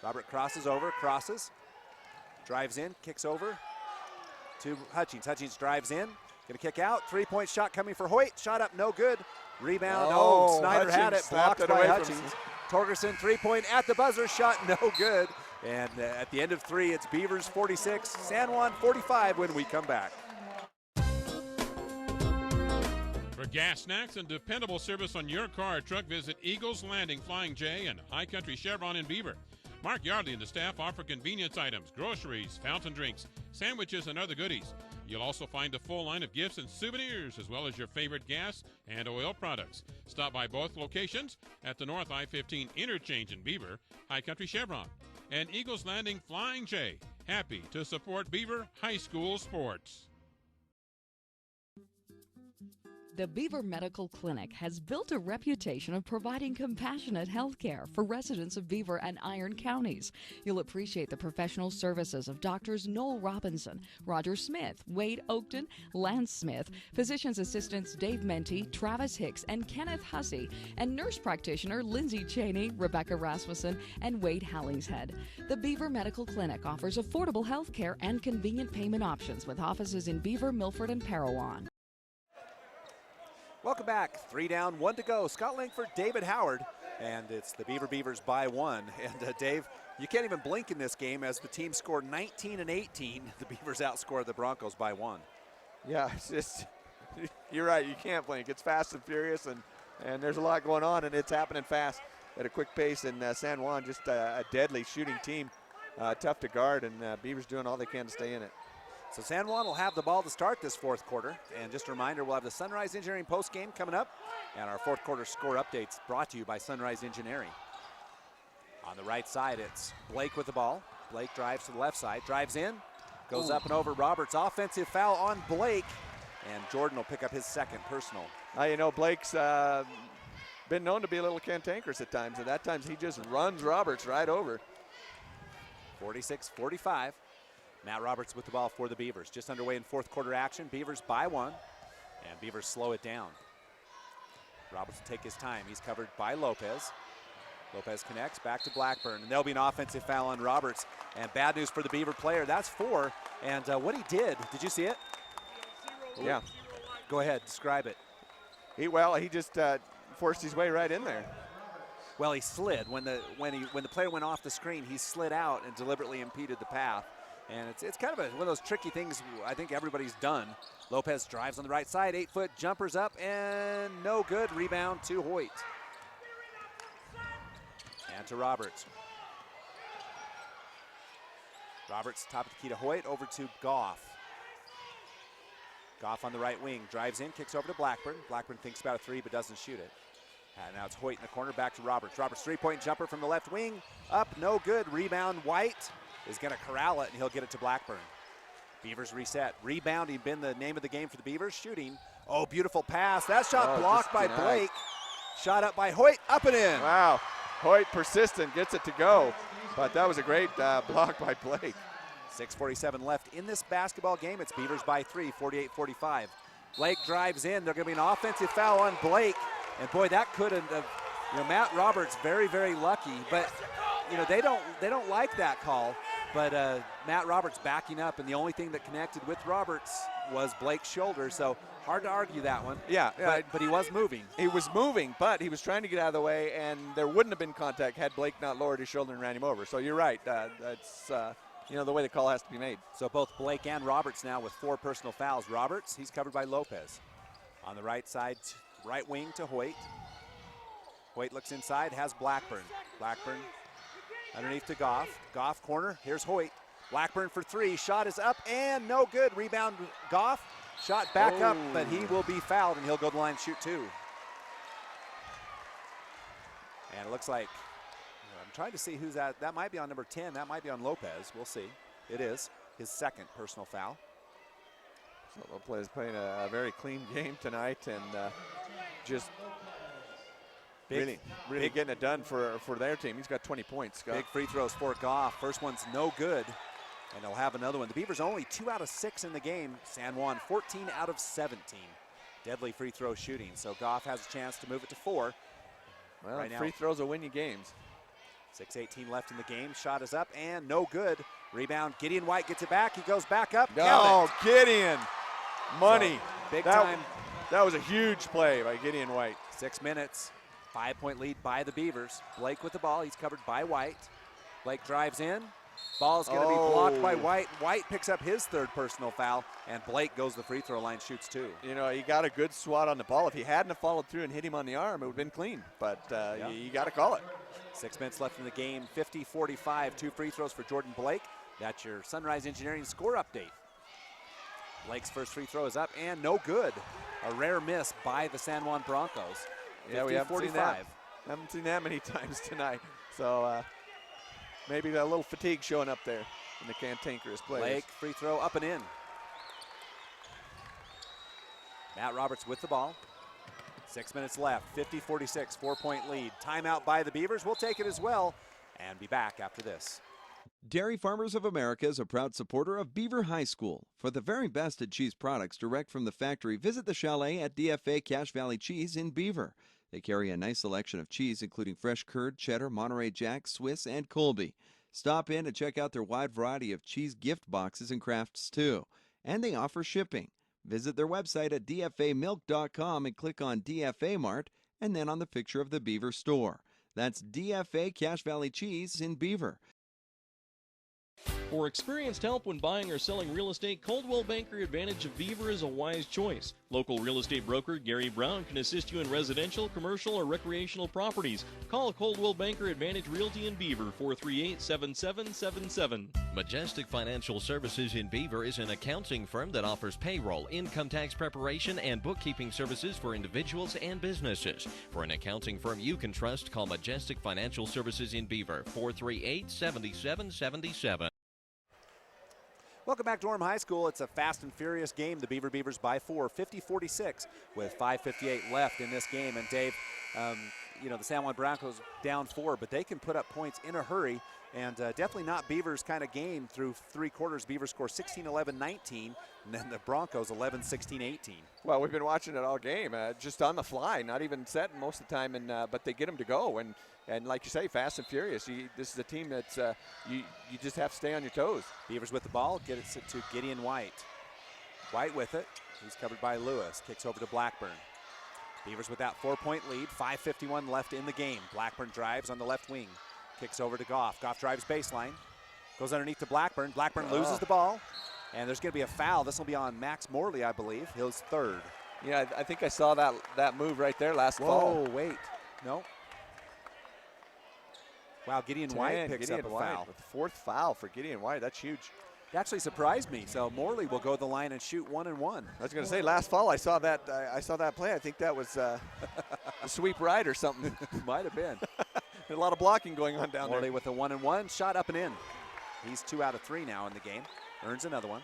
Robert crosses over, crosses. Drives in, kicks over to Hutchings. Hutchings drives in, gonna kick out. 3-point shot coming for Hoyt. Shot up, no good. Rebound, Snyder had it, blocked by Hutchings. Torgerson, 3-point at the buzzer, shot no good. And at the end of 3, it's Beavers 46, San Juan 45 when we come back. For gas, snacks, and dependable service on your car or truck, visit Eagles Landing Flying J and High Country Chevron in Beaver. Mark Yardley and the staff offer convenience items, groceries, fountain drinks, sandwiches, and other goodies. You'll also find a full line of gifts and souvenirs, as well as your favorite gas and oil products. Stop by both locations at the North I-15 interchange in Beaver, High Country Chevron, and Eagles Landing Flying J. Happy to support Beaver High School sports. The Beaver Medical Clinic has built a reputation of providing compassionate health care for residents of Beaver and Iron counties. You'll appreciate the professional services of Doctors Noel Robinson, Roger Smith, Wade Oakton, Lance Smith, physician's assistants Dave Menti, Travis Hicks, and Kenneth Hussey, and nurse practitioner Lindsay Cheney, Rebecca Rasmussen, and Wade Hallingshead. The Beaver Medical Clinic offers affordable health care and convenient payment options with offices in Beaver, Milford, and Parowan. Welcome back. 3 down, 1 to go. Scott Langford, David Howard, and it's the Beavers by 1. And Dave, you can't even blink in this game as the team scored 19 and 18. The Beavers outscored the Broncos by 1. Yeah, it's just, you're right, you can't blink. It's fast and furious, and there's a lot going on, and it's happening fast at a quick pace. And San Juan, just a deadly shooting team, tough to guard, and Beavers doing all they can to stay in it. So San Juan will have the ball to start this 4th quarter. And just a reminder, we'll have the Sunrise Engineering post game coming up. And our 4th quarter score updates brought to you by Sunrise Engineering. On the right side, it's Blake with the ball. Blake drives to the left side, drives in, goes up and over Roberts. Offensive foul on Blake. And Jordan will pick up his 2nd personal. You know, Blake's been known to be a little cantankerous at times. And at times he just runs Roberts right over. 46-45. Matt Roberts with the ball for the Beavers. Just underway in 4th quarter action. Beavers by 1, and Beavers slow it down. Roberts will take his time. He's covered by Lopez. Lopez connects back to Blackburn, and there'll be an offensive foul on Roberts. And bad news for the Beaver player. That's 4. And what he did you see it? Yeah. Go ahead, describe it. He just forced his way right in there. Well, he slid when the player went off the screen. He slid out and deliberately impeded the path. And it's kind of one of those tricky things I think everybody's done. Lopez drives on the right side, 8-foot jumpers up, and no good. Rebound to Hoyt. And to Roberts. Roberts top of the key to Hoyt, over to Goff. Goff on the right wing, drives in, kicks over to Blackburn. Blackburn thinks about a 3 but doesn't shoot it. And now it's Hoyt in the corner, back to Roberts. Roberts 3-point jumper from the left wing, up, no good. Rebound, White is going to corral it, and he'll get it to Blackburn. Beavers reset. Rebounding been the name of the game for the Beavers. Shooting. Oh, beautiful pass. That shot blocked by Blake. Shot up by Hoyt, up and in. Wow. Hoyt persistent, gets it to go. But that was a great block by Blake. 6:47 left in this basketball game. It's Beavers by 3, 48-45. Blake drives in. There's going to be an offensive foul on Blake. And boy, that could have, Matt Roberts very, very lucky. But, they don't like that call. But Matt Roberts backing up, and the only thing that connected with Roberts was Blake's shoulder, so hard to argue that one. Yeah. But he was moving. He was moving, but he was trying to get out of the way, and there wouldn't have been contact had Blake not lowered his shoulder and ran him over. So you're right. That's the way the call has to be made. So both Blake and Roberts now with 4 personal fouls. Roberts, he's covered by Lopez. On the right side, right wing to Hoyt. Hoyt looks inside, has Blackburn. Blackburn underneath to Goff. Goff corner. Here's Hoyt. Blackburn for 3. Shot is up and no good. Rebound Goff. Shot back up, but he will be fouled, and he'll go to the line and shoot 2. And it looks like, I'm trying to see who's that. That might be on number 10. That might be on Lopez. We'll see. It is his 2nd personal foul. So Lopez playing a very clean game tonight, and just Really getting it done for their team. He's got 20 points. Scott. Big free throws for Goff. First one's no good, and they'll have another one. The Beavers only 2 out of 6 in the game. San Juan 14 out of 17. Deadly free throw shooting, so Goff has a chance to move it to 4. Well, right now, free throws will win you games. 6:18 left in the game. Shot is up and no good. Rebound. Gideon White gets it back. He goes back up. No, Gideon. Money. So, big time. That was a huge play by Gideon White. 6 minutes. 5-point lead by the Beavers. Blake with the ball. He's covered by White. Blake drives in. Ball's going to be blocked by White. White picks up his 3rd personal foul, and Blake goes to the free throw line, shoots 2. You know, he got a good swat on the ball. If he hadn't have followed through and hit him on the arm, it would have been clean. But you got to call it. 6 minutes left in the game. 50-45. 2 free throws for Jordan Blake. That's your Sunrise Engineering score update. Blake's first free throw is up and no good. A rare miss by the San Juan Broncos. Yeah, we haven't seen that. Haven't seen that many times tonight. So maybe a little fatigue showing up there in the cantankerous players. Blake, free throw up and in. Matt Roberts with the ball. 6 minutes left, 50-46, 4-point lead. Timeout by the Beavers. We'll take it as well and be back after this. Dairy Farmers of America is a proud supporter of Beaver High School. For the very best in cheese products direct from the factory, visit the chalet at DFA Cache Valley Cheese in Beaver. They carry a nice selection of cheese, including fresh curd, cheddar, Monterey Jack, Swiss, and Colby. Stop in and check out their wide variety of cheese gift boxes and crafts, too. And they offer shipping. Visit their website at dfamilk.com and click on DFA Mart and then on the picture of the Beaver store. That's DFA Cache Valley Cheese in Beaver. For experienced help when buying or selling real estate, Coldwell Banker Advantage of Beaver is a wise choice. Local real estate broker Gary Brown can assist you in residential, commercial, or recreational properties. Call Coldwell Banker Advantage Realty in Beaver, 438-7777. Majestic Financial Services in Beaver is an accounting firm that offers payroll, income tax preparation, and bookkeeping services for individuals and businesses. For an accounting firm you can trust, call Majestic Financial Services in Beaver, 438-7777. Welcome back to Orem High School. It's a fast and furious game. The Beavers by 4, 50-46 with 5:58 left in this game. And Dave, you know, the San Juan Broncos down 4, but they can put up points in a hurry, and definitely not Beavers kind of game through 3 quarters. Beavers score 16-11-19, and then the Broncos 11-16-18. Well, we've been watching it all game, just on the fly, not even setting most of the time, and but they get them to go. And like you say, fast and furious. This is a team that's you just have to stay on your toes. Beavers with the ball, get it to Gideon White. White with it. He's covered by Lewis. Kicks over to Blackburn. Beavers with that 4-point lead. 5:51 left in the game. Blackburn drives on the left wing. Kicks over to Goff. Goff drives baseline. Goes underneath to Blackburn. Blackburn loses the ball. And there's going to be a foul. This will be on Max Morley, I believe. His 3rd. Yeah, I think I saw that move right there last fall. Whoa, wait. No. Wow, Gideon White picks up a foul. With the 4th foul for Gideon White. That's huge. It actually surprised me. So Morley will go to the line and shoot 1 and 1. I was going to say, last fall I saw that play. I think that was a sweep right or something. Might have been. A lot of blocking going on down Morley there. with a 1 and 1 shot up and in. He's 2 out of 3 now in the game. Earns another one.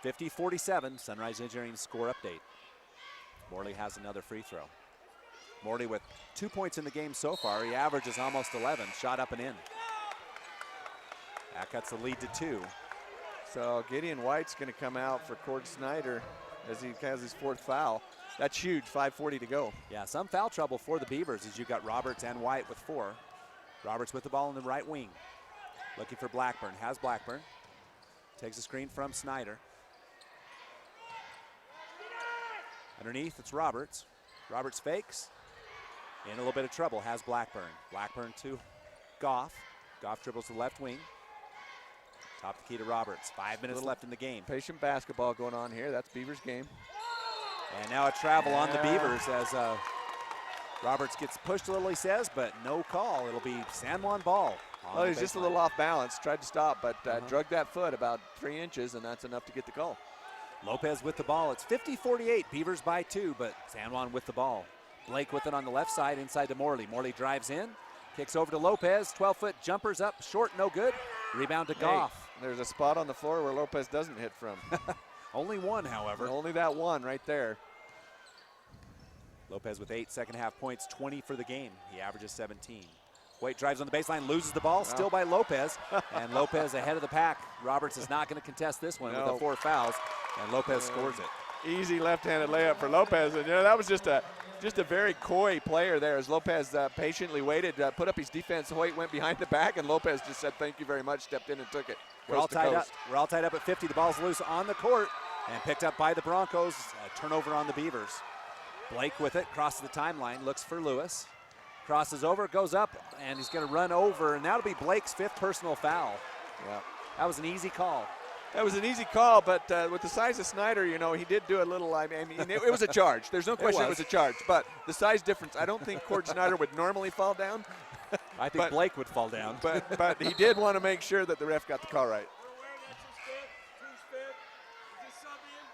50-47. Sunrise Engineering score update. Morley has another free throw. Morley with 2 points in the game so far. He averages almost 11. Shot up and in. That cuts the lead to 2. So Gideon White's going to come out for Cord Snyder as he has his 4th foul. That's huge, 5:40 to go. Yeah, some foul trouble for the Beavers as you've got Roberts and White with 4. Roberts with the ball in the right wing. Looking for Blackburn, has Blackburn. Takes a screen from Snyder. Underneath, it's Roberts. Roberts fakes. In a little bit of trouble, has Blackburn. Blackburn to Goff. Goff dribbles the left wing. Top the key to Roberts. 5 minutes left in the game. Patient basketball going on here. That's Beavers game. And now a travel on the Beavers as Roberts gets pushed a little, he says, but no call. It'll be San Juan ball. Well, he's just a little off balance. Tried to stop, but drug that foot about 3 inches, and that's enough to get the call. Lopez with the ball. It's 50-48. Beavers by 2, but San Juan with the ball. Blake with it on the left side inside to Morley. Morley drives in, kicks over to Lopez. 12-foot jumpers up, short, no good. Rebound to Goff. There's a spot on the floor where Lopez doesn't hit from. Only one, however. Only that one right there. Lopez with 8 second half points, 20 for the game. He averages 17. Hoyt drives on the baseline, loses the ball, still by Lopez. And Lopez ahead of the pack. Roberts is not going to contest this one with the 4 fouls, and Lopez scores it. Easy left-handed layup for Lopez, and that was just a very coy player there as Lopez patiently waited, put up his defense. Hoyt went behind the back, and Lopez just said, "Thank you very much," stepped in and took it. We're all tied up. We're all tied up at 50. The ball's loose on the court and picked up by the Broncos. A turnover on the Beavers. Blake with it, crosses the timeline, looks for Lewis. Crosses over, goes up, and he's going to run over, and that'll be Blake's 5th personal foul. Yeah, that was an easy call. That was an easy call, but with the size of Snyder, he did do a little, I mean, it was a charge. There's no question it was a charge, but the size difference, I don't think Cord Snyder would normally fall down. I think Blake would fall down. But he did want to make sure that the ref got the call right.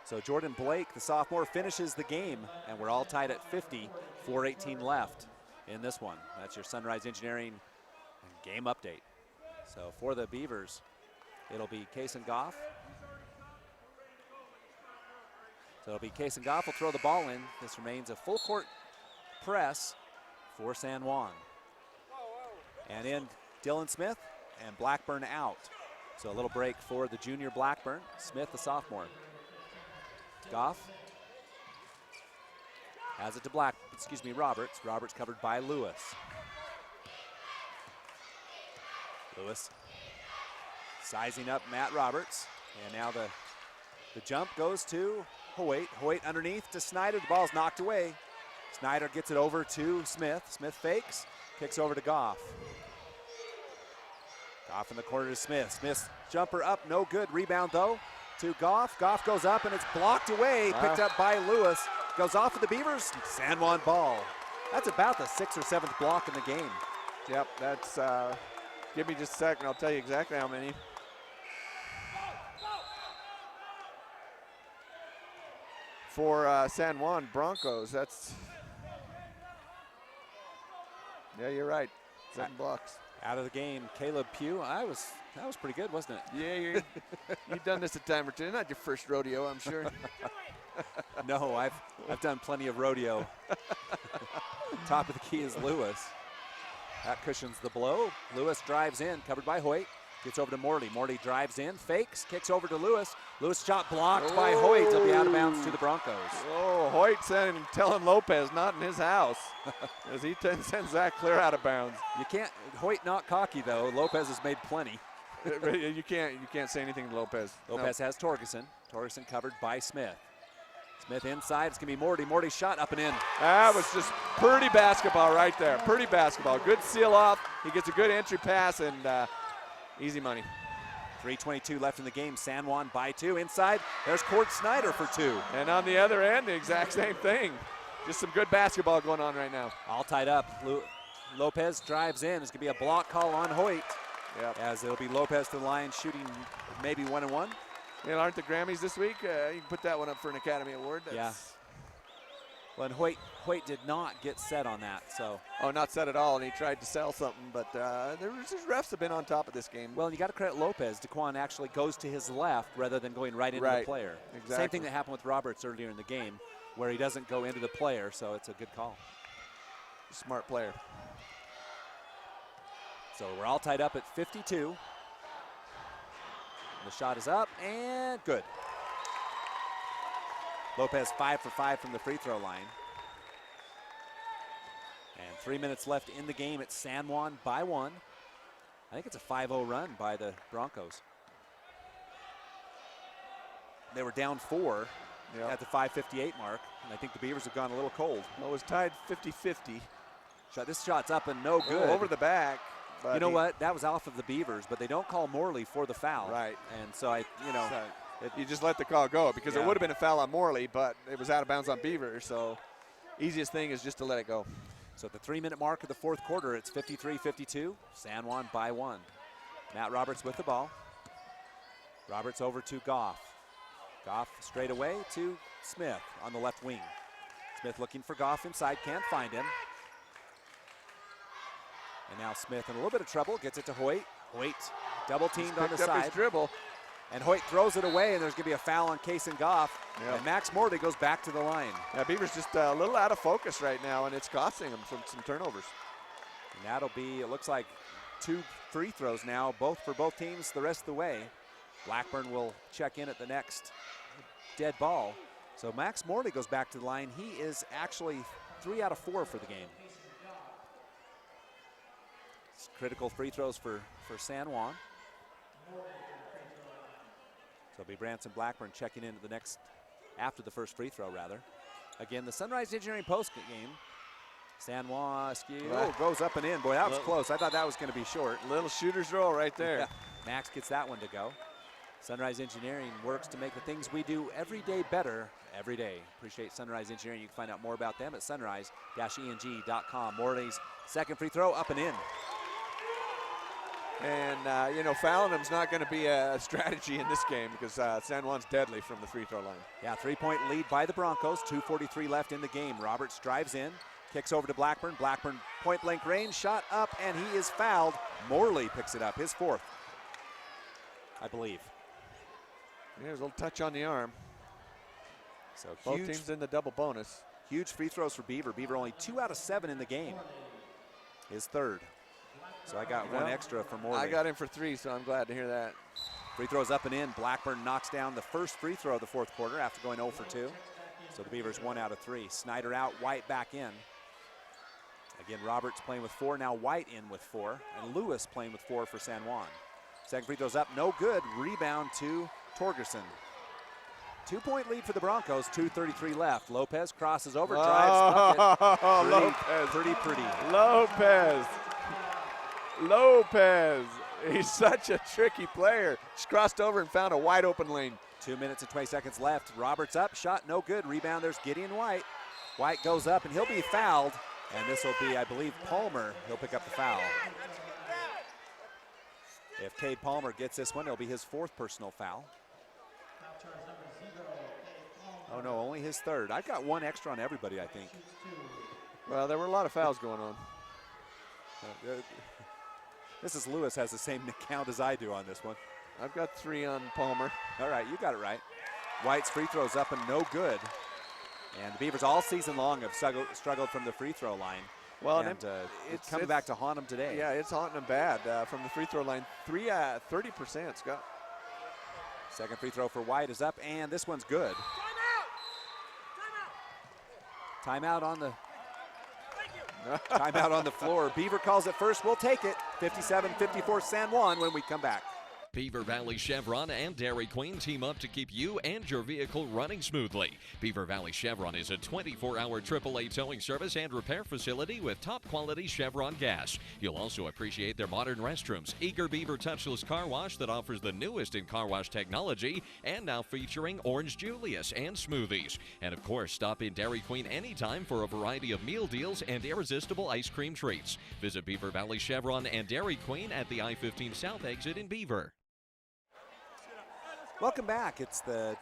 So Jordan Blake, the sophomore, finishes the game, and we're all tied at 50, 4:18 left in this one. That's your Sunrise Engineering game update. So for the Beavers, it'll be Kason Goff. So it'll be Kason Goff will throw the ball in. This remains a full court press for San Juan. And in Dylan Smith and Blackburn out. So a little break for the junior Blackburn. Smith, the sophomore. Goff has it to Roberts. Roberts covered by Lewis. Lewis sizing up Matt Roberts. And now the jump goes to Hoyt. Hoyt underneath to Snyder. The ball's knocked away. Snyder gets it over to Smith. Smith fakes, kicks over to Goff. Goff in the corner to Smith. Smith's jumper up, no good. Rebound though to Goff. Goff goes up and it's blocked away. Picked up by Lewis. Goes off of the Beavers. San Juan ball. That's about the 6th or 7th block in the game. Yep, that's, give me just a second. I'll tell you exactly how many. For San Juan Broncos, that's, yeah, you're right, 7 blocks. Out of the game, Caleb Pugh. That was pretty good, wasn't it? Yeah, you've done this a time or two. Not your first rodeo, I'm sure. No, I've done plenty of rodeo. Top of the key is Lewis. That cushions the blow. Lewis drives in, covered by Hoyt. Gets over to Morley. Morley drives in, fakes, kicks over to Lewis. Lewis shot blocked by Hoyt. It'll be out of bounds to the Broncos. Oh, Hoyt telling Lopez not in his house as he sends that clear out of bounds. You can't, Hoyt not cocky though. Lopez has made plenty. You can't say anything to Lopez. Lopez has Torgerson. Torgerson covered by Smith. Smith inside, it's gonna be Morty. Morty's shot up and in. That was just pretty basketball right there. Pretty basketball. Good seal off. He gets a good entry pass and easy money. 3:22 left in the game. San Juan by 2. Inside, there's Cord Snyder for 2. And on the other end, the exact same thing. Just some good basketball going on right now. All tied up. Lopez drives in. It's going to be a block call on Hoyt. Yep. As it'll be Lopez to the line shooting maybe 1-1. You know, aren't the Grammys this week? You can put that one up for an Academy Award. Yeah. Well, and Hoyt did not get set on that, so. Oh, not set at all, and he tried to sell something, but refs have been on top of this game. Well, you got to credit Lopez. DeQuan actually goes to his left rather than going right into the player. Exactly. Same thing that happened with Roberts earlier in the game, where he doesn't go into the player, so it's a good call. Smart player. So we're all tied up at 52. The shot is up and good. Lopez 5 for 5 from the free throw line. And 3 minutes left in the game. It's San Juan by 1. I think it's a 5-0 run by the Broncos. They were down 4 at the 5:58 mark, and I think the Beavers have gone a little cold. Well, it was tied 50-50. This shot's up and no good. Over the back. You know what? That was off of the Beavers, but they don't call Morley for the foul. Right. And so you just let the call go because it would have been a foul on Morley, but it was out of bounds on Beaver. So easiest thing is just to let it go. So at the 3-minute mark of the fourth quarter, it's 53-52. San Juan by 1. Matt Roberts with the ball. Roberts over to Goff. Goff straight away to Smith on the left wing. Smith looking for Goff inside, can't find him. And now Smith in a little bit of trouble, gets it to Hoyt. Hoyt double teamed on the side. His dribble. And Hoyt throws it away, and there's going to be a foul on Kason Goff. Yeah. And Max Morley goes back to the line. Yeah, Beaver's just a little out of focus right now, and it's costing them some turnovers. And that'll be, it looks like 2 free throws now, both for both teams the rest of the way. Blackburn will check in at the next dead ball. So Max Morley goes back to the line. He is actually 3 out of 4 for the game. It's critical free throws for San Juan. So it'll be Branson Blackburn checking in at the next, after the first free throw rather. Again, the Sunrise Engineering post game. San Juan goes up and in. Boy, that was close. I thought that was going to be short. Little shooter's roll right there. Yeah. Max gets that one to go. Sunrise Engineering works to make the things we do every day better every day. Appreciate Sunrise Engineering. You can find out more about them at sunrise-eng.com. Morley's second free throw up and in. And, you know, fouling him's not going to be a strategy in this game because San Juan's deadly from the free throw line. Yeah, 3-point lead by the Broncos. 2:43 left in the game. Roberts drives in, kicks over to Blackburn. Blackburn point blank range, shot up, and he is fouled. Morley picks it up, his 4th, I believe. Yeah, there's a little touch on the arm. So both teams in the double bonus. Huge free throws for Beaver. Beaver only 2 out of 7 in the game. His 3rd. So I got 1 extra for Morley. I got him for 3, so I'm glad to hear that. Free throws up and in. Blackburn knocks down the first free throw of the 4th quarter after going 0 for 2. So the Beavers 1 out of 3. Snyder out, White back in. Again, Roberts playing with 4, now White in with 4, and Lewis playing with 4 for San Juan. Second free throw's up, no good. Rebound to Torgerson. 2-point lead for the Broncos, 2:33 left. Lopez crosses over, drives, bucket. Pretty. Lopez. He's such a tricky player. Just crossed over and found a wide open lane. 2 minutes and 20 seconds left. Roberts up, shot no good. Rebound, there's Gideon White. White goes up and he'll be fouled. And this will be, I believe, Palmer. He'll pick up the foul. If Cade Palmer gets this one, it'll be his 4th personal foul. Oh no, only his 3rd. I've got 1 extra on everybody, I think. Well, there were a lot of fouls going on. Mrs. Lewis has the same count as I do on this one. I've got 3 on Palmer. All right, you got it right. White's free throw's up and no good. And the Beavers all season long have struggled from the free throw line. Well, and it's coming back to haunt them today. Yeah, it's haunting them bad from the free throw line. 30%, Scott. Second free throw for White is up, and this one's good. Timeout on the timeout on the floor. Beaver calls it first. We'll take it. 57-54 San Juan when we come back. Beaver Valley Chevron and Dairy Queen team up to keep you and your vehicle running smoothly. Beaver Valley Chevron is a 24-hour AAA towing service and repair facility with top-quality Chevron gas. You'll also appreciate their modern restrooms, Eager Beaver touchless car wash that offers the newest in car wash technology, and now featuring Orange Julius and smoothies. And of course, stop in Dairy Queen anytime for a variety of meal deals and irresistible ice cream treats. Visit Beaver Valley Chevron and Dairy Queen at the I-15 South exit in Beaver. Welcome back. It's the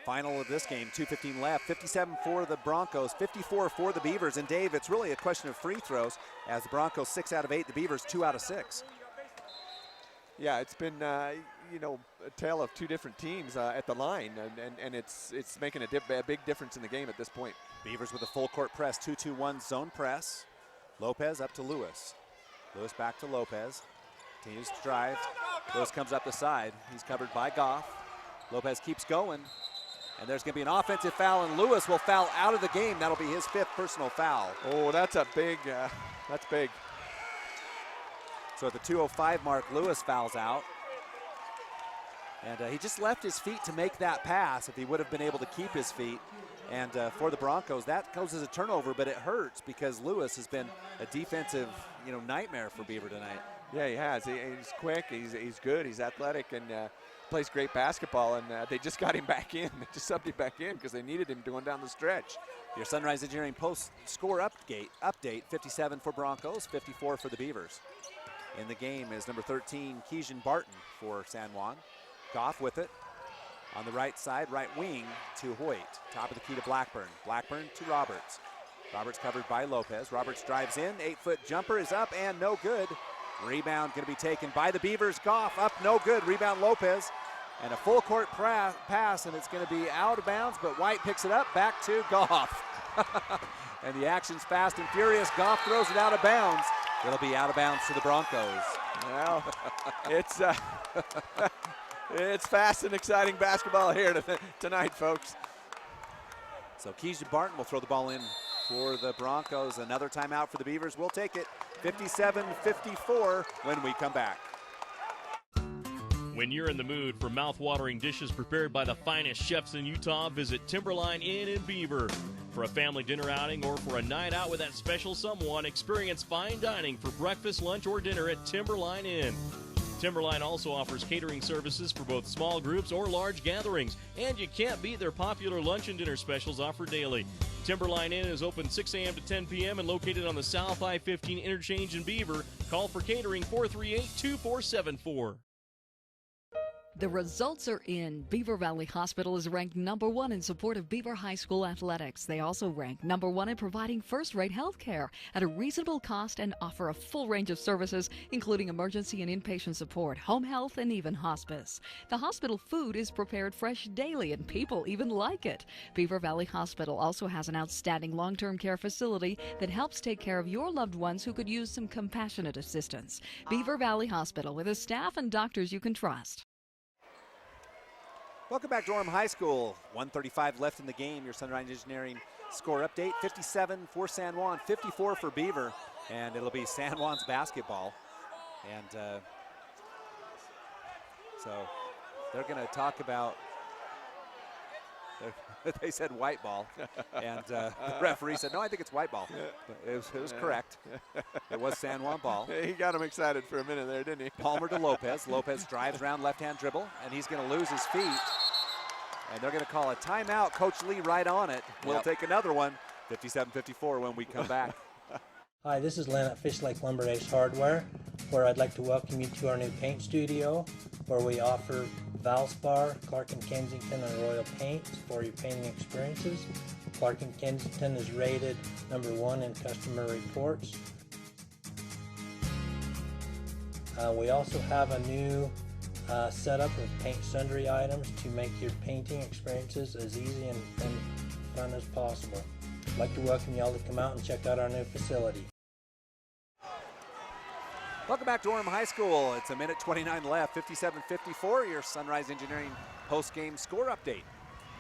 final of this game, 2:15 left. 57 for the Broncos, 54 for the Beavers. And Dave, it's really a question of free throws as the Broncos 6 out of 8, the Beavers 2 out of 6. Yeah, it's been, you know, a tale of 2 different teams at the line, and it's making a big difference in the game at this point. Beavers with a full court press, 2-2-1 zone press. Lopez up to Lewis. Lewis back to Lopez. Continues to drive. Lewis comes up the side. He's covered by Goff. Lopez keeps going, and there's going to be an offensive foul, and Lewis will foul out of the game. That'll be his 5th personal foul. Oh, that's a big, that's big. So at the 2:05 mark, Lewis fouls out. And he just left his feet to make that pass if he would have been able to keep his feet. And for the Broncos, that goes as a turnover, but it hurts because Lewis has been a defensive, you know, nightmare for Beaver tonight. Yeah, he has. He's quick, he's good, he's athletic, and plays great basketball, and they just got him back in. They just subbed him back in because they needed him going down the stretch. Your Sunrise Engineering post score update, 57 for Broncos, 54 for the Beavers. In the game is number 13, Keejan Barton for San Juan. Goff with it. On the right side, right wing to Hoyt. Top of the key to Blackburn. Blackburn to Roberts. Roberts covered by Lopez. Roberts drives in. 8-foot jumper is up and no good. Rebound going to be taken by the Beavers. Goff up, no good. Rebound Lopez. And a full court pass, and it's going to be out of bounds, but White picks it up, back to Goff. And the action's fast and furious. Goff throws it out of bounds. It'll be out of bounds to the Broncos. Well, it's fast and exciting basketball here tonight, folks. So Keisha Barton will throw the ball in for the Broncos. Another timeout for the Beavers. We'll take it. 57-54 when we come back. When you're in the mood for mouth-watering dishes prepared by the finest chefs in Utah, visit Timberline Inn in Beaver. For a family dinner outing or for a night out with that special someone, experience fine dining for breakfast, lunch, or dinner at Timberline Inn. Timberline also offers catering services for both small groups or large gatherings, and you can't beat their popular lunch and dinner specials offered daily. Timberline Inn is open 6 a.m. to 10 p.m. and located on the South I-15 interchange in Beaver. Call for catering 438-2474. The results are in. Beaver Valley Hospital is ranked #1 in support of Beaver High School athletics. They also rank #1 in providing first-rate health care at a reasonable cost and offer a full range of services, including emergency and inpatient support, home health, and even hospice. The hospital food is prepared fresh daily, and people even like it. Beaver Valley Hospital also has an outstanding long-term care facility that helps take care of your loved ones who could use some compassionate assistance. Beaver Valley Hospital, with a staff and doctors you can trust. Welcome back to Orem High School. 1:35 left in the game. Your Sunrise Engineering score update. 57 for San Juan, 54 for Beaver. And it'll be San Juan's basketball. And so they're going to talk about, they said white ball. And the referee said, no, I think it's white ball. But it was correct. It was San Juan ball. He got him excited for a minute there, didn't he? Palmer to Lopez. Lopez drives around left-hand dribble, and he's going to lose his feet. And they're going to call a timeout. Coach Lee right on it. We'll take another one. 57-54 when we come back. Hi, this is Len at Fish Lake Lumber Ace Hardware, where I'd like to welcome you to our new paint studio, where we offer Valspar, Clark & Kensington, and Royal paints for your painting experiences. Clark & Kensington is rated #1 in customer reports. We also have a new setup of paint sundry items to make your painting experiences as easy and fun as possible. I'd like to welcome you all to come out and check out our new facility. Welcome back to Orem High School. It's a minute 29 left, 57-54, your Sunrise Engineering post-game score update.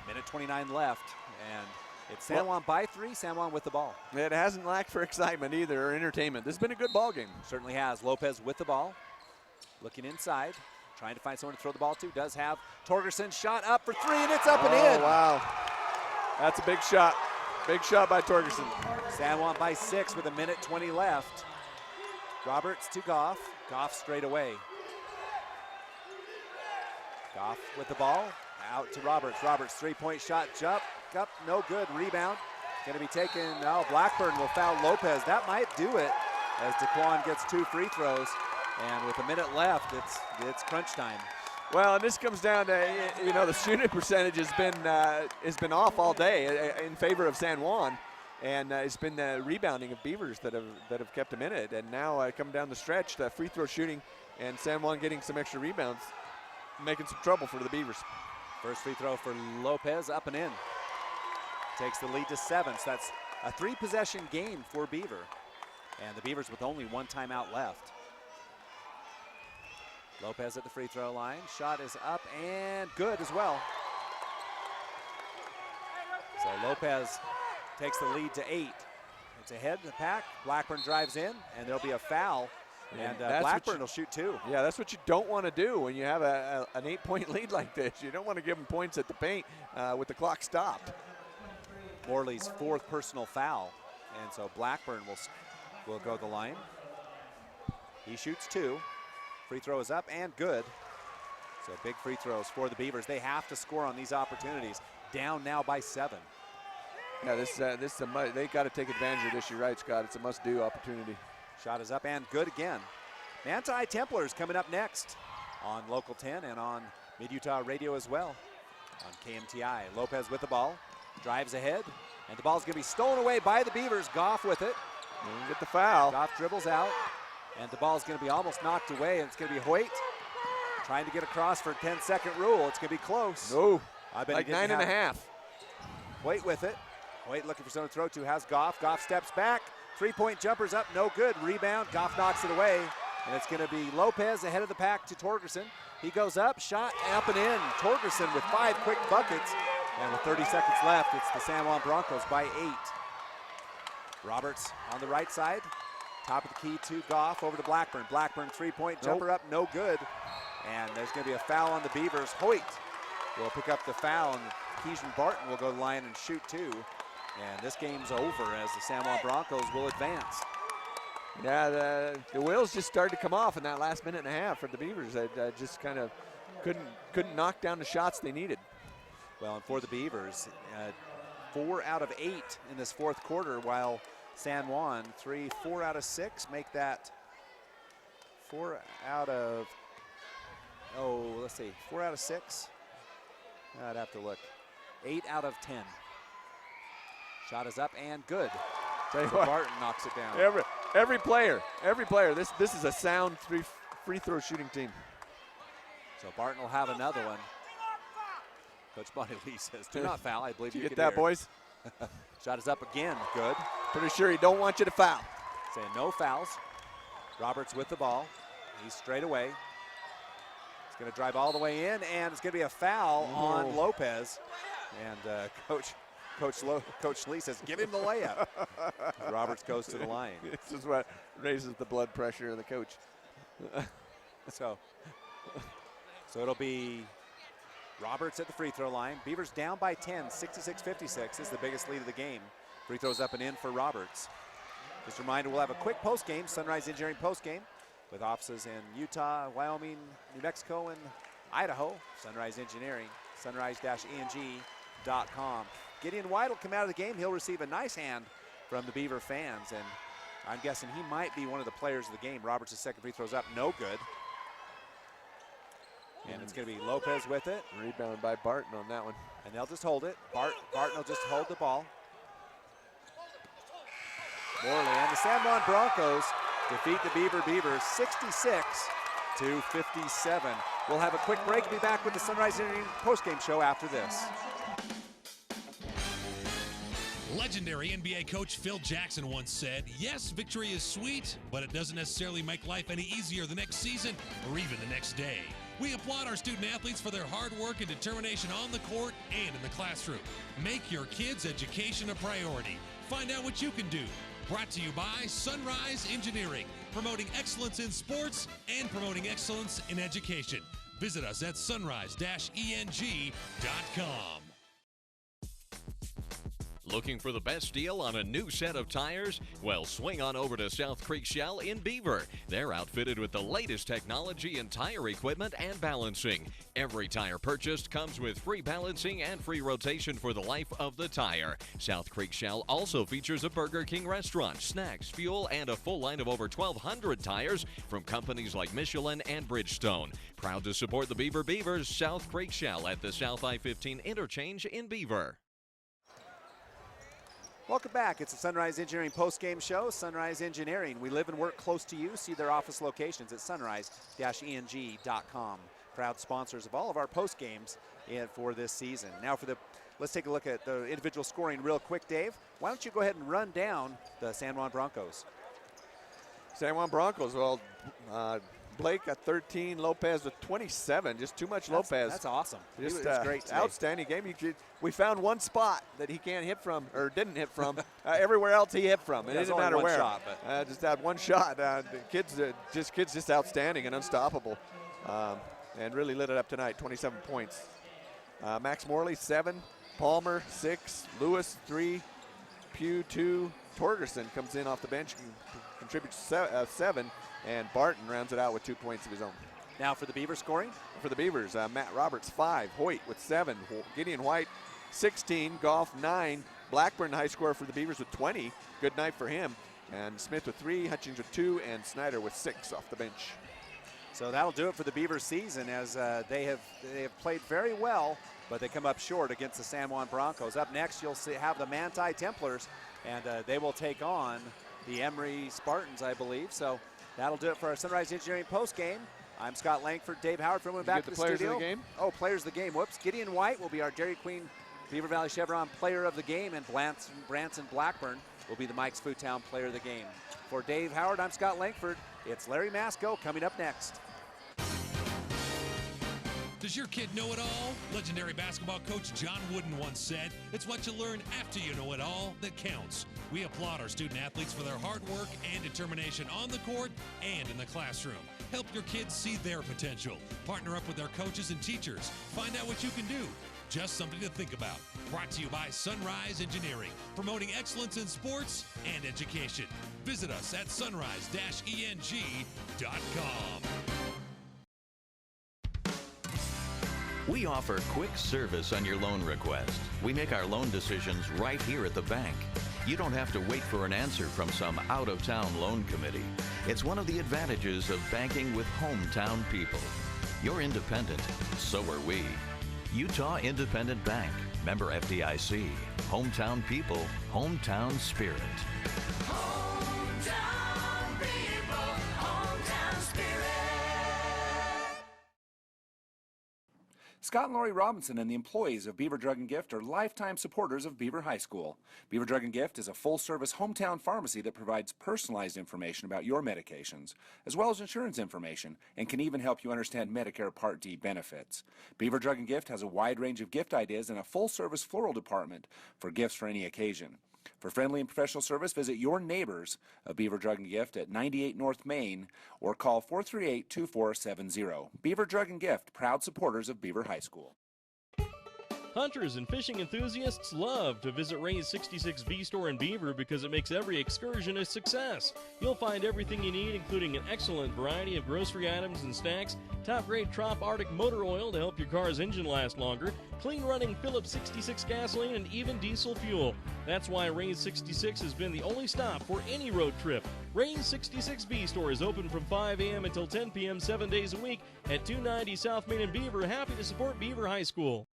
Minute 29 left, and it's San Juan by 3, San Juan with the ball. It hasn't lacked for excitement either, or entertainment. This has been a good ball game. Certainly has. Lopez with the ball, looking inside, trying to find someone to throw the ball to. Does have Torgerson, shot up for 3, and it's up and in. Wow. That's a big shot. Big shot by Torgerson. San Juan by 6 with a minute 20 left. Roberts to Goff. Goff straight away. Goff with the ball. Out to Roberts. Roberts, three-point shot. Jump. Up. No good. Rebound. Going to be taken. Now Blackburn will foul Lopez. That might do it as DeQuan gets 2 free throws. And with a minute left, it's crunch time. Well, and this comes down to, the shooting percentage has been off all day in favor of San Juan. And it's been the rebounding of Beavers that have kept them in it. And now coming down the stretch, the free throw shooting and San Juan getting some extra rebounds, making some trouble for the Beavers. First free throw for Lopez, up and in. Takes the lead to 7. So that's a 3-possession game for Beaver. And the Beavers with only 1 timeout left. Lopez at the free throw line. Shot is up and good as well. So Lopez takes the lead to 8. It's ahead of the pack. Blackburn drives in, and there'll be a foul. And Blackburn will shoot 2. Yeah, that's what you don't want to do when you have an 8-point lead like this. You don't want to give them points at the paint with the clock stopped. Morley's 4th personal foul. And so Blackburn will go the line. He shoots 2. Free throw is up and good. So big free throws for the Beavers. They have to score on these opportunities. Down now by 7. Yeah, they got to take advantage of this. You're right, Scott. It's a must-do opportunity. Shot is up and good again. Manti Templars coming up next on Local 10 and on Mid-Utah Radio as well on KMTI. Lopez with the ball, drives ahead, and the ball's going to be stolen away by the Beavers. Goff with it. Get the foul. Goff dribbles out, and the ball's going to be almost knocked away, and it's going to be Hoyt trying to get across for a 10-second rule. It's going to be close. No, I bet like he didn't 9.5. Wait with it. Wait looking for someone to throw to. Has Goff. Goff steps back. Three-point jumper's up. No good. Rebound. Goff knocks it away. And it's going to be Lopez ahead of the pack to Torgerson. He goes up. Shot up and in. Torgerson with 5 quick buckets. And with 30 seconds left, it's the San Juan Broncos by 8. Roberts on the right side. Top of the key to Goff over to Blackburn. Blackburn three-point jumper up. No good. And there's going to be a foul on the Beavers. Hoyt will pick up the foul, and Keyshawn Barton will go to the line and shoot 2. And this game's over as the San Juan Broncos will advance. Yeah, the wheels just started to come off in that last minute and a half for the Beavers. They just kind of couldn't knock down the shots they needed. Well, and for the Beavers, 4 out of 8 in this fourth quarter, while San Juan 4 out of 6 make that 4 out of, let's see, 4 out of 6. I'd have to look. 8 out of 10. Shot is up and good. So Barton knocks it down. Every player. This is a sound free throw shooting team. So Barton will have another one. Coach Bonnie Lee says, "Do not foul." I believe you get that, hear. boys. Shot is up again. Good. Pretty sure he don't want you to foul. Saying no fouls. Roberts with the ball. He's straight away. He's going to drive all the way in, and it's going to be a foul on Lopez. And Coach Lee says, "Give him the layup." Roberts goes to the line. This is what raises the blood pressure of the coach. So it'll be Roberts at the free throw line. Beavers down by 10, 66-56 is the biggest lead of the game. Free throws up and in for Roberts. Just a reminder, we'll have a quick post game, Sunrise Engineering post game, with offices in Utah, Wyoming, New Mexico, and Idaho. Sunrise Engineering, sunrise-eng.com. Gideon White will come out of the game. He'll receive a nice hand from the Beaver fans, and I'm guessing he might be one of the players of the game. Roberts' second free throw's up, no good. And it's going to be Lopez with it. Rebound by Barton on that one. And they'll just hold it. Barton will just hold the ball. Morley and the San Juan Broncos defeat the Beavers 66-57. We'll have a quick break and be back with the Sunrise Engineering postgame show after this. Legendary NBA coach Phil Jackson once said, "Yes, victory is sweet, but it doesn't necessarily make life any easier the next season or even the next day." We applaud our student athletes for their hard work and determination on the court and in the classroom. Make your kids' education a priority. Find out what you can do. Brought to you by Sunrise Engineering, promoting excellence in sports and promoting excellence in education. Visit us at sunrise-eng.com. Looking for the best deal on a new set of tires? Well, swing on over to South Creek Shell in Beaver. They're outfitted with the latest technology in tire equipment and balancing. Every tire purchased comes with free balancing and free rotation for the life of the tire. South Creek Shell also features a Burger King restaurant, snacks, fuel, and a full line of over 1,200 tires from companies like Michelin and Bridgestone. Proud to support the Beaver Beavers. South Creek Shell at the South I-15 interchange in Beaver. Welcome back. It's the Sunrise Engineering post-game show. Sunrise Engineering. We live and work close to you. See their office locations at sunrise-eng.com. Proud sponsors of all of our post games for this season. Now let's take a look at the individual scoring real quick, Dave. Why don't you go ahead and run down the San Juan Broncos? San Juan Broncos, well, Blake at 13, Lopez with 27. Just too much Lopez. That's awesome. Just it was great today. Outstanding game. We found one spot that he can't hit from, or didn't hit from. Everywhere else he hit from. It didn't matter where. Shot, just that one shot. The kids just outstanding and unstoppable, and really lit it up tonight. 27 points. Max Morley 7, Palmer 6, Lewis 3, Pugh 2. Torgerson comes in off the bench and contributes 7. And Barton rounds it out with 2 points of his own. Now for the Beavers scoring? For the Beavers, Matt Roberts 5, Hoyt with 7, Gideon White 16, Goff 9, Blackburn high scorer for the Beavers with 20. Good night for him. And Smith with 3, Hutchings with 2, and Snyder with 6 off the bench. So that'll do it for the Beavers season as they have played very well, but they come up short against the San Juan Broncos. Up next, you'll have the Manti Templars, and they will take on the Emory Spartans, I believe. So that'll do it for our Sunrise Engineering post game. I'm Scott Langford, Dave Howard from Did back you to get the the players studio. of the game? Oh, players of the game. Whoops. Gideon White will be our Dairy Queen Beaver Valley Chevron player of the game, and Branson Blackburn will be the Mike's Food Town player of the game. For Dave Howard, I'm Scott Langford. It's Larry Masco coming up next. Does your kid know it all? Legendary basketball coach John Wooden once said, "It's what you learn after you know it all that counts." We applaud our student athletes for their hard work and determination on the court and in the classroom. Help your kids see their potential. Partner up with their coaches and teachers. Find out what you can do. Just something to think about. Brought to you by Sunrise Engineering, promoting excellence in sports and education. Visit us at sunrise-eng.com. We offer quick service on your loan request. We make our loan decisions right here at the bank. You don't have to wait for an answer from some out-of-town loan committee. It's one of the advantages of banking with hometown people. You're independent, so are we. Utah Independent Bank, member FDIC. Hometown people, hometown spirit. Hometown people, hometown spirit. Scott and Lori Robinson and the employees of Beaver Drug and Gift are lifetime supporters of Beaver High School. Beaver Drug and Gift is a full-service hometown pharmacy that provides personalized information about your medications, as well as insurance information, and can even help you understand Medicare Part D benefits. Beaver Drug and Gift has a wide range of gift ideas and a full-service floral department for gifts for any occasion. For friendly and professional service, visit your neighbors of Beaver Drug and Gift at 98 North Main or call 438-2470. Beaver Drug and Gift, proud supporters of Beaver High School. Hunters and fishing enthusiasts love to visit Ray's 66V store in Beaver because it makes every excursion a success. You'll find everything you need, including an excellent variety of grocery items and snacks, top-grade Trop Arctic motor oil to help your car's engine last longer, clean-running Phillips 66 gasoline, and even diesel fuel. That's why Ray's 66 has been the only stop for any road trip. Ray's 66V store is open from 5 a.m. until 10 p.m. 7 days a week at 290 South Main in Beaver. Happy to support Beaver High School.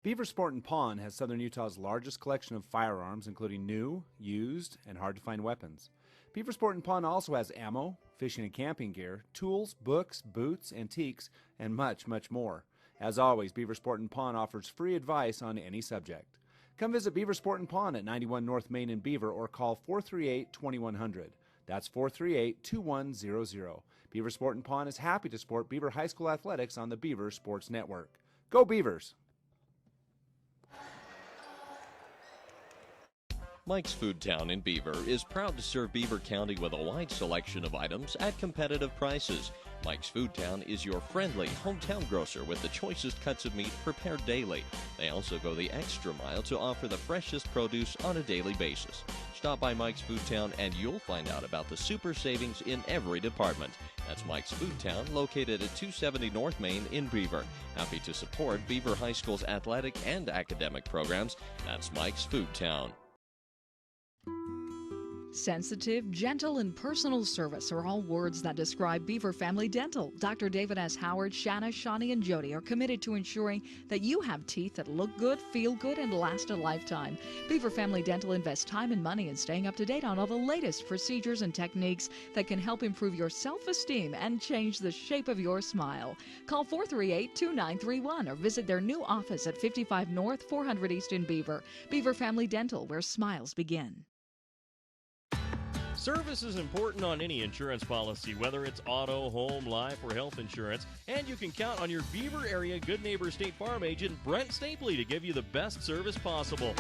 Beaver Sport and Pawn has Southern Utah's largest collection of firearms, including new, used, and hard-to-find weapons. Beaver Sport and Pawn also has ammo, fishing and camping gear, tools, books, boots, antiques, and much, much more. As always, Beaver Sport and Pawn offers free advice on any subject. Come visit Beaver Sport and Pawn at 91 North Main in Beaver or call 438-2100. That's 438-2100. Beaver Sport and Pawn is happy to support Beaver High School athletics on the Beaver Sports Network. Go Beavers! Mike's Food Town in Beaver is proud to serve Beaver County with a wide selection of items at competitive prices. Mike's Food Town is your friendly hometown grocer with the choicest cuts of meat prepared daily. They also go the extra mile to offer the freshest produce on a daily basis. Stop by Mike's Food Town and you'll find out about the super savings in every department. That's Mike's Food Town, located at 270 North Main in Beaver. Happy to support Beaver High School's athletic and academic programs. That's Mike's Food Town. Sensitive, gentle, and personal service are all words that describe Beaver Family Dental. Dr. David S. Howard, Shanna, Shawnee, and Jody are committed to ensuring that you have teeth that look good, feel good, and last a lifetime. Beaver Family Dental invests time and money in staying up to date on all the latest procedures and techniques that can help improve your self-esteem and change the shape of your smile. Call 438-2931 or visit their new office at 55 North, 400 East in Beaver. Beaver Family Dental, where smiles begin. Service is important on any insurance policy, whether it's auto, home, life, or health insurance, and you can count on your Beaver area Good Neighbor State Farm agent, Brent Stapley, to give you the best service possible.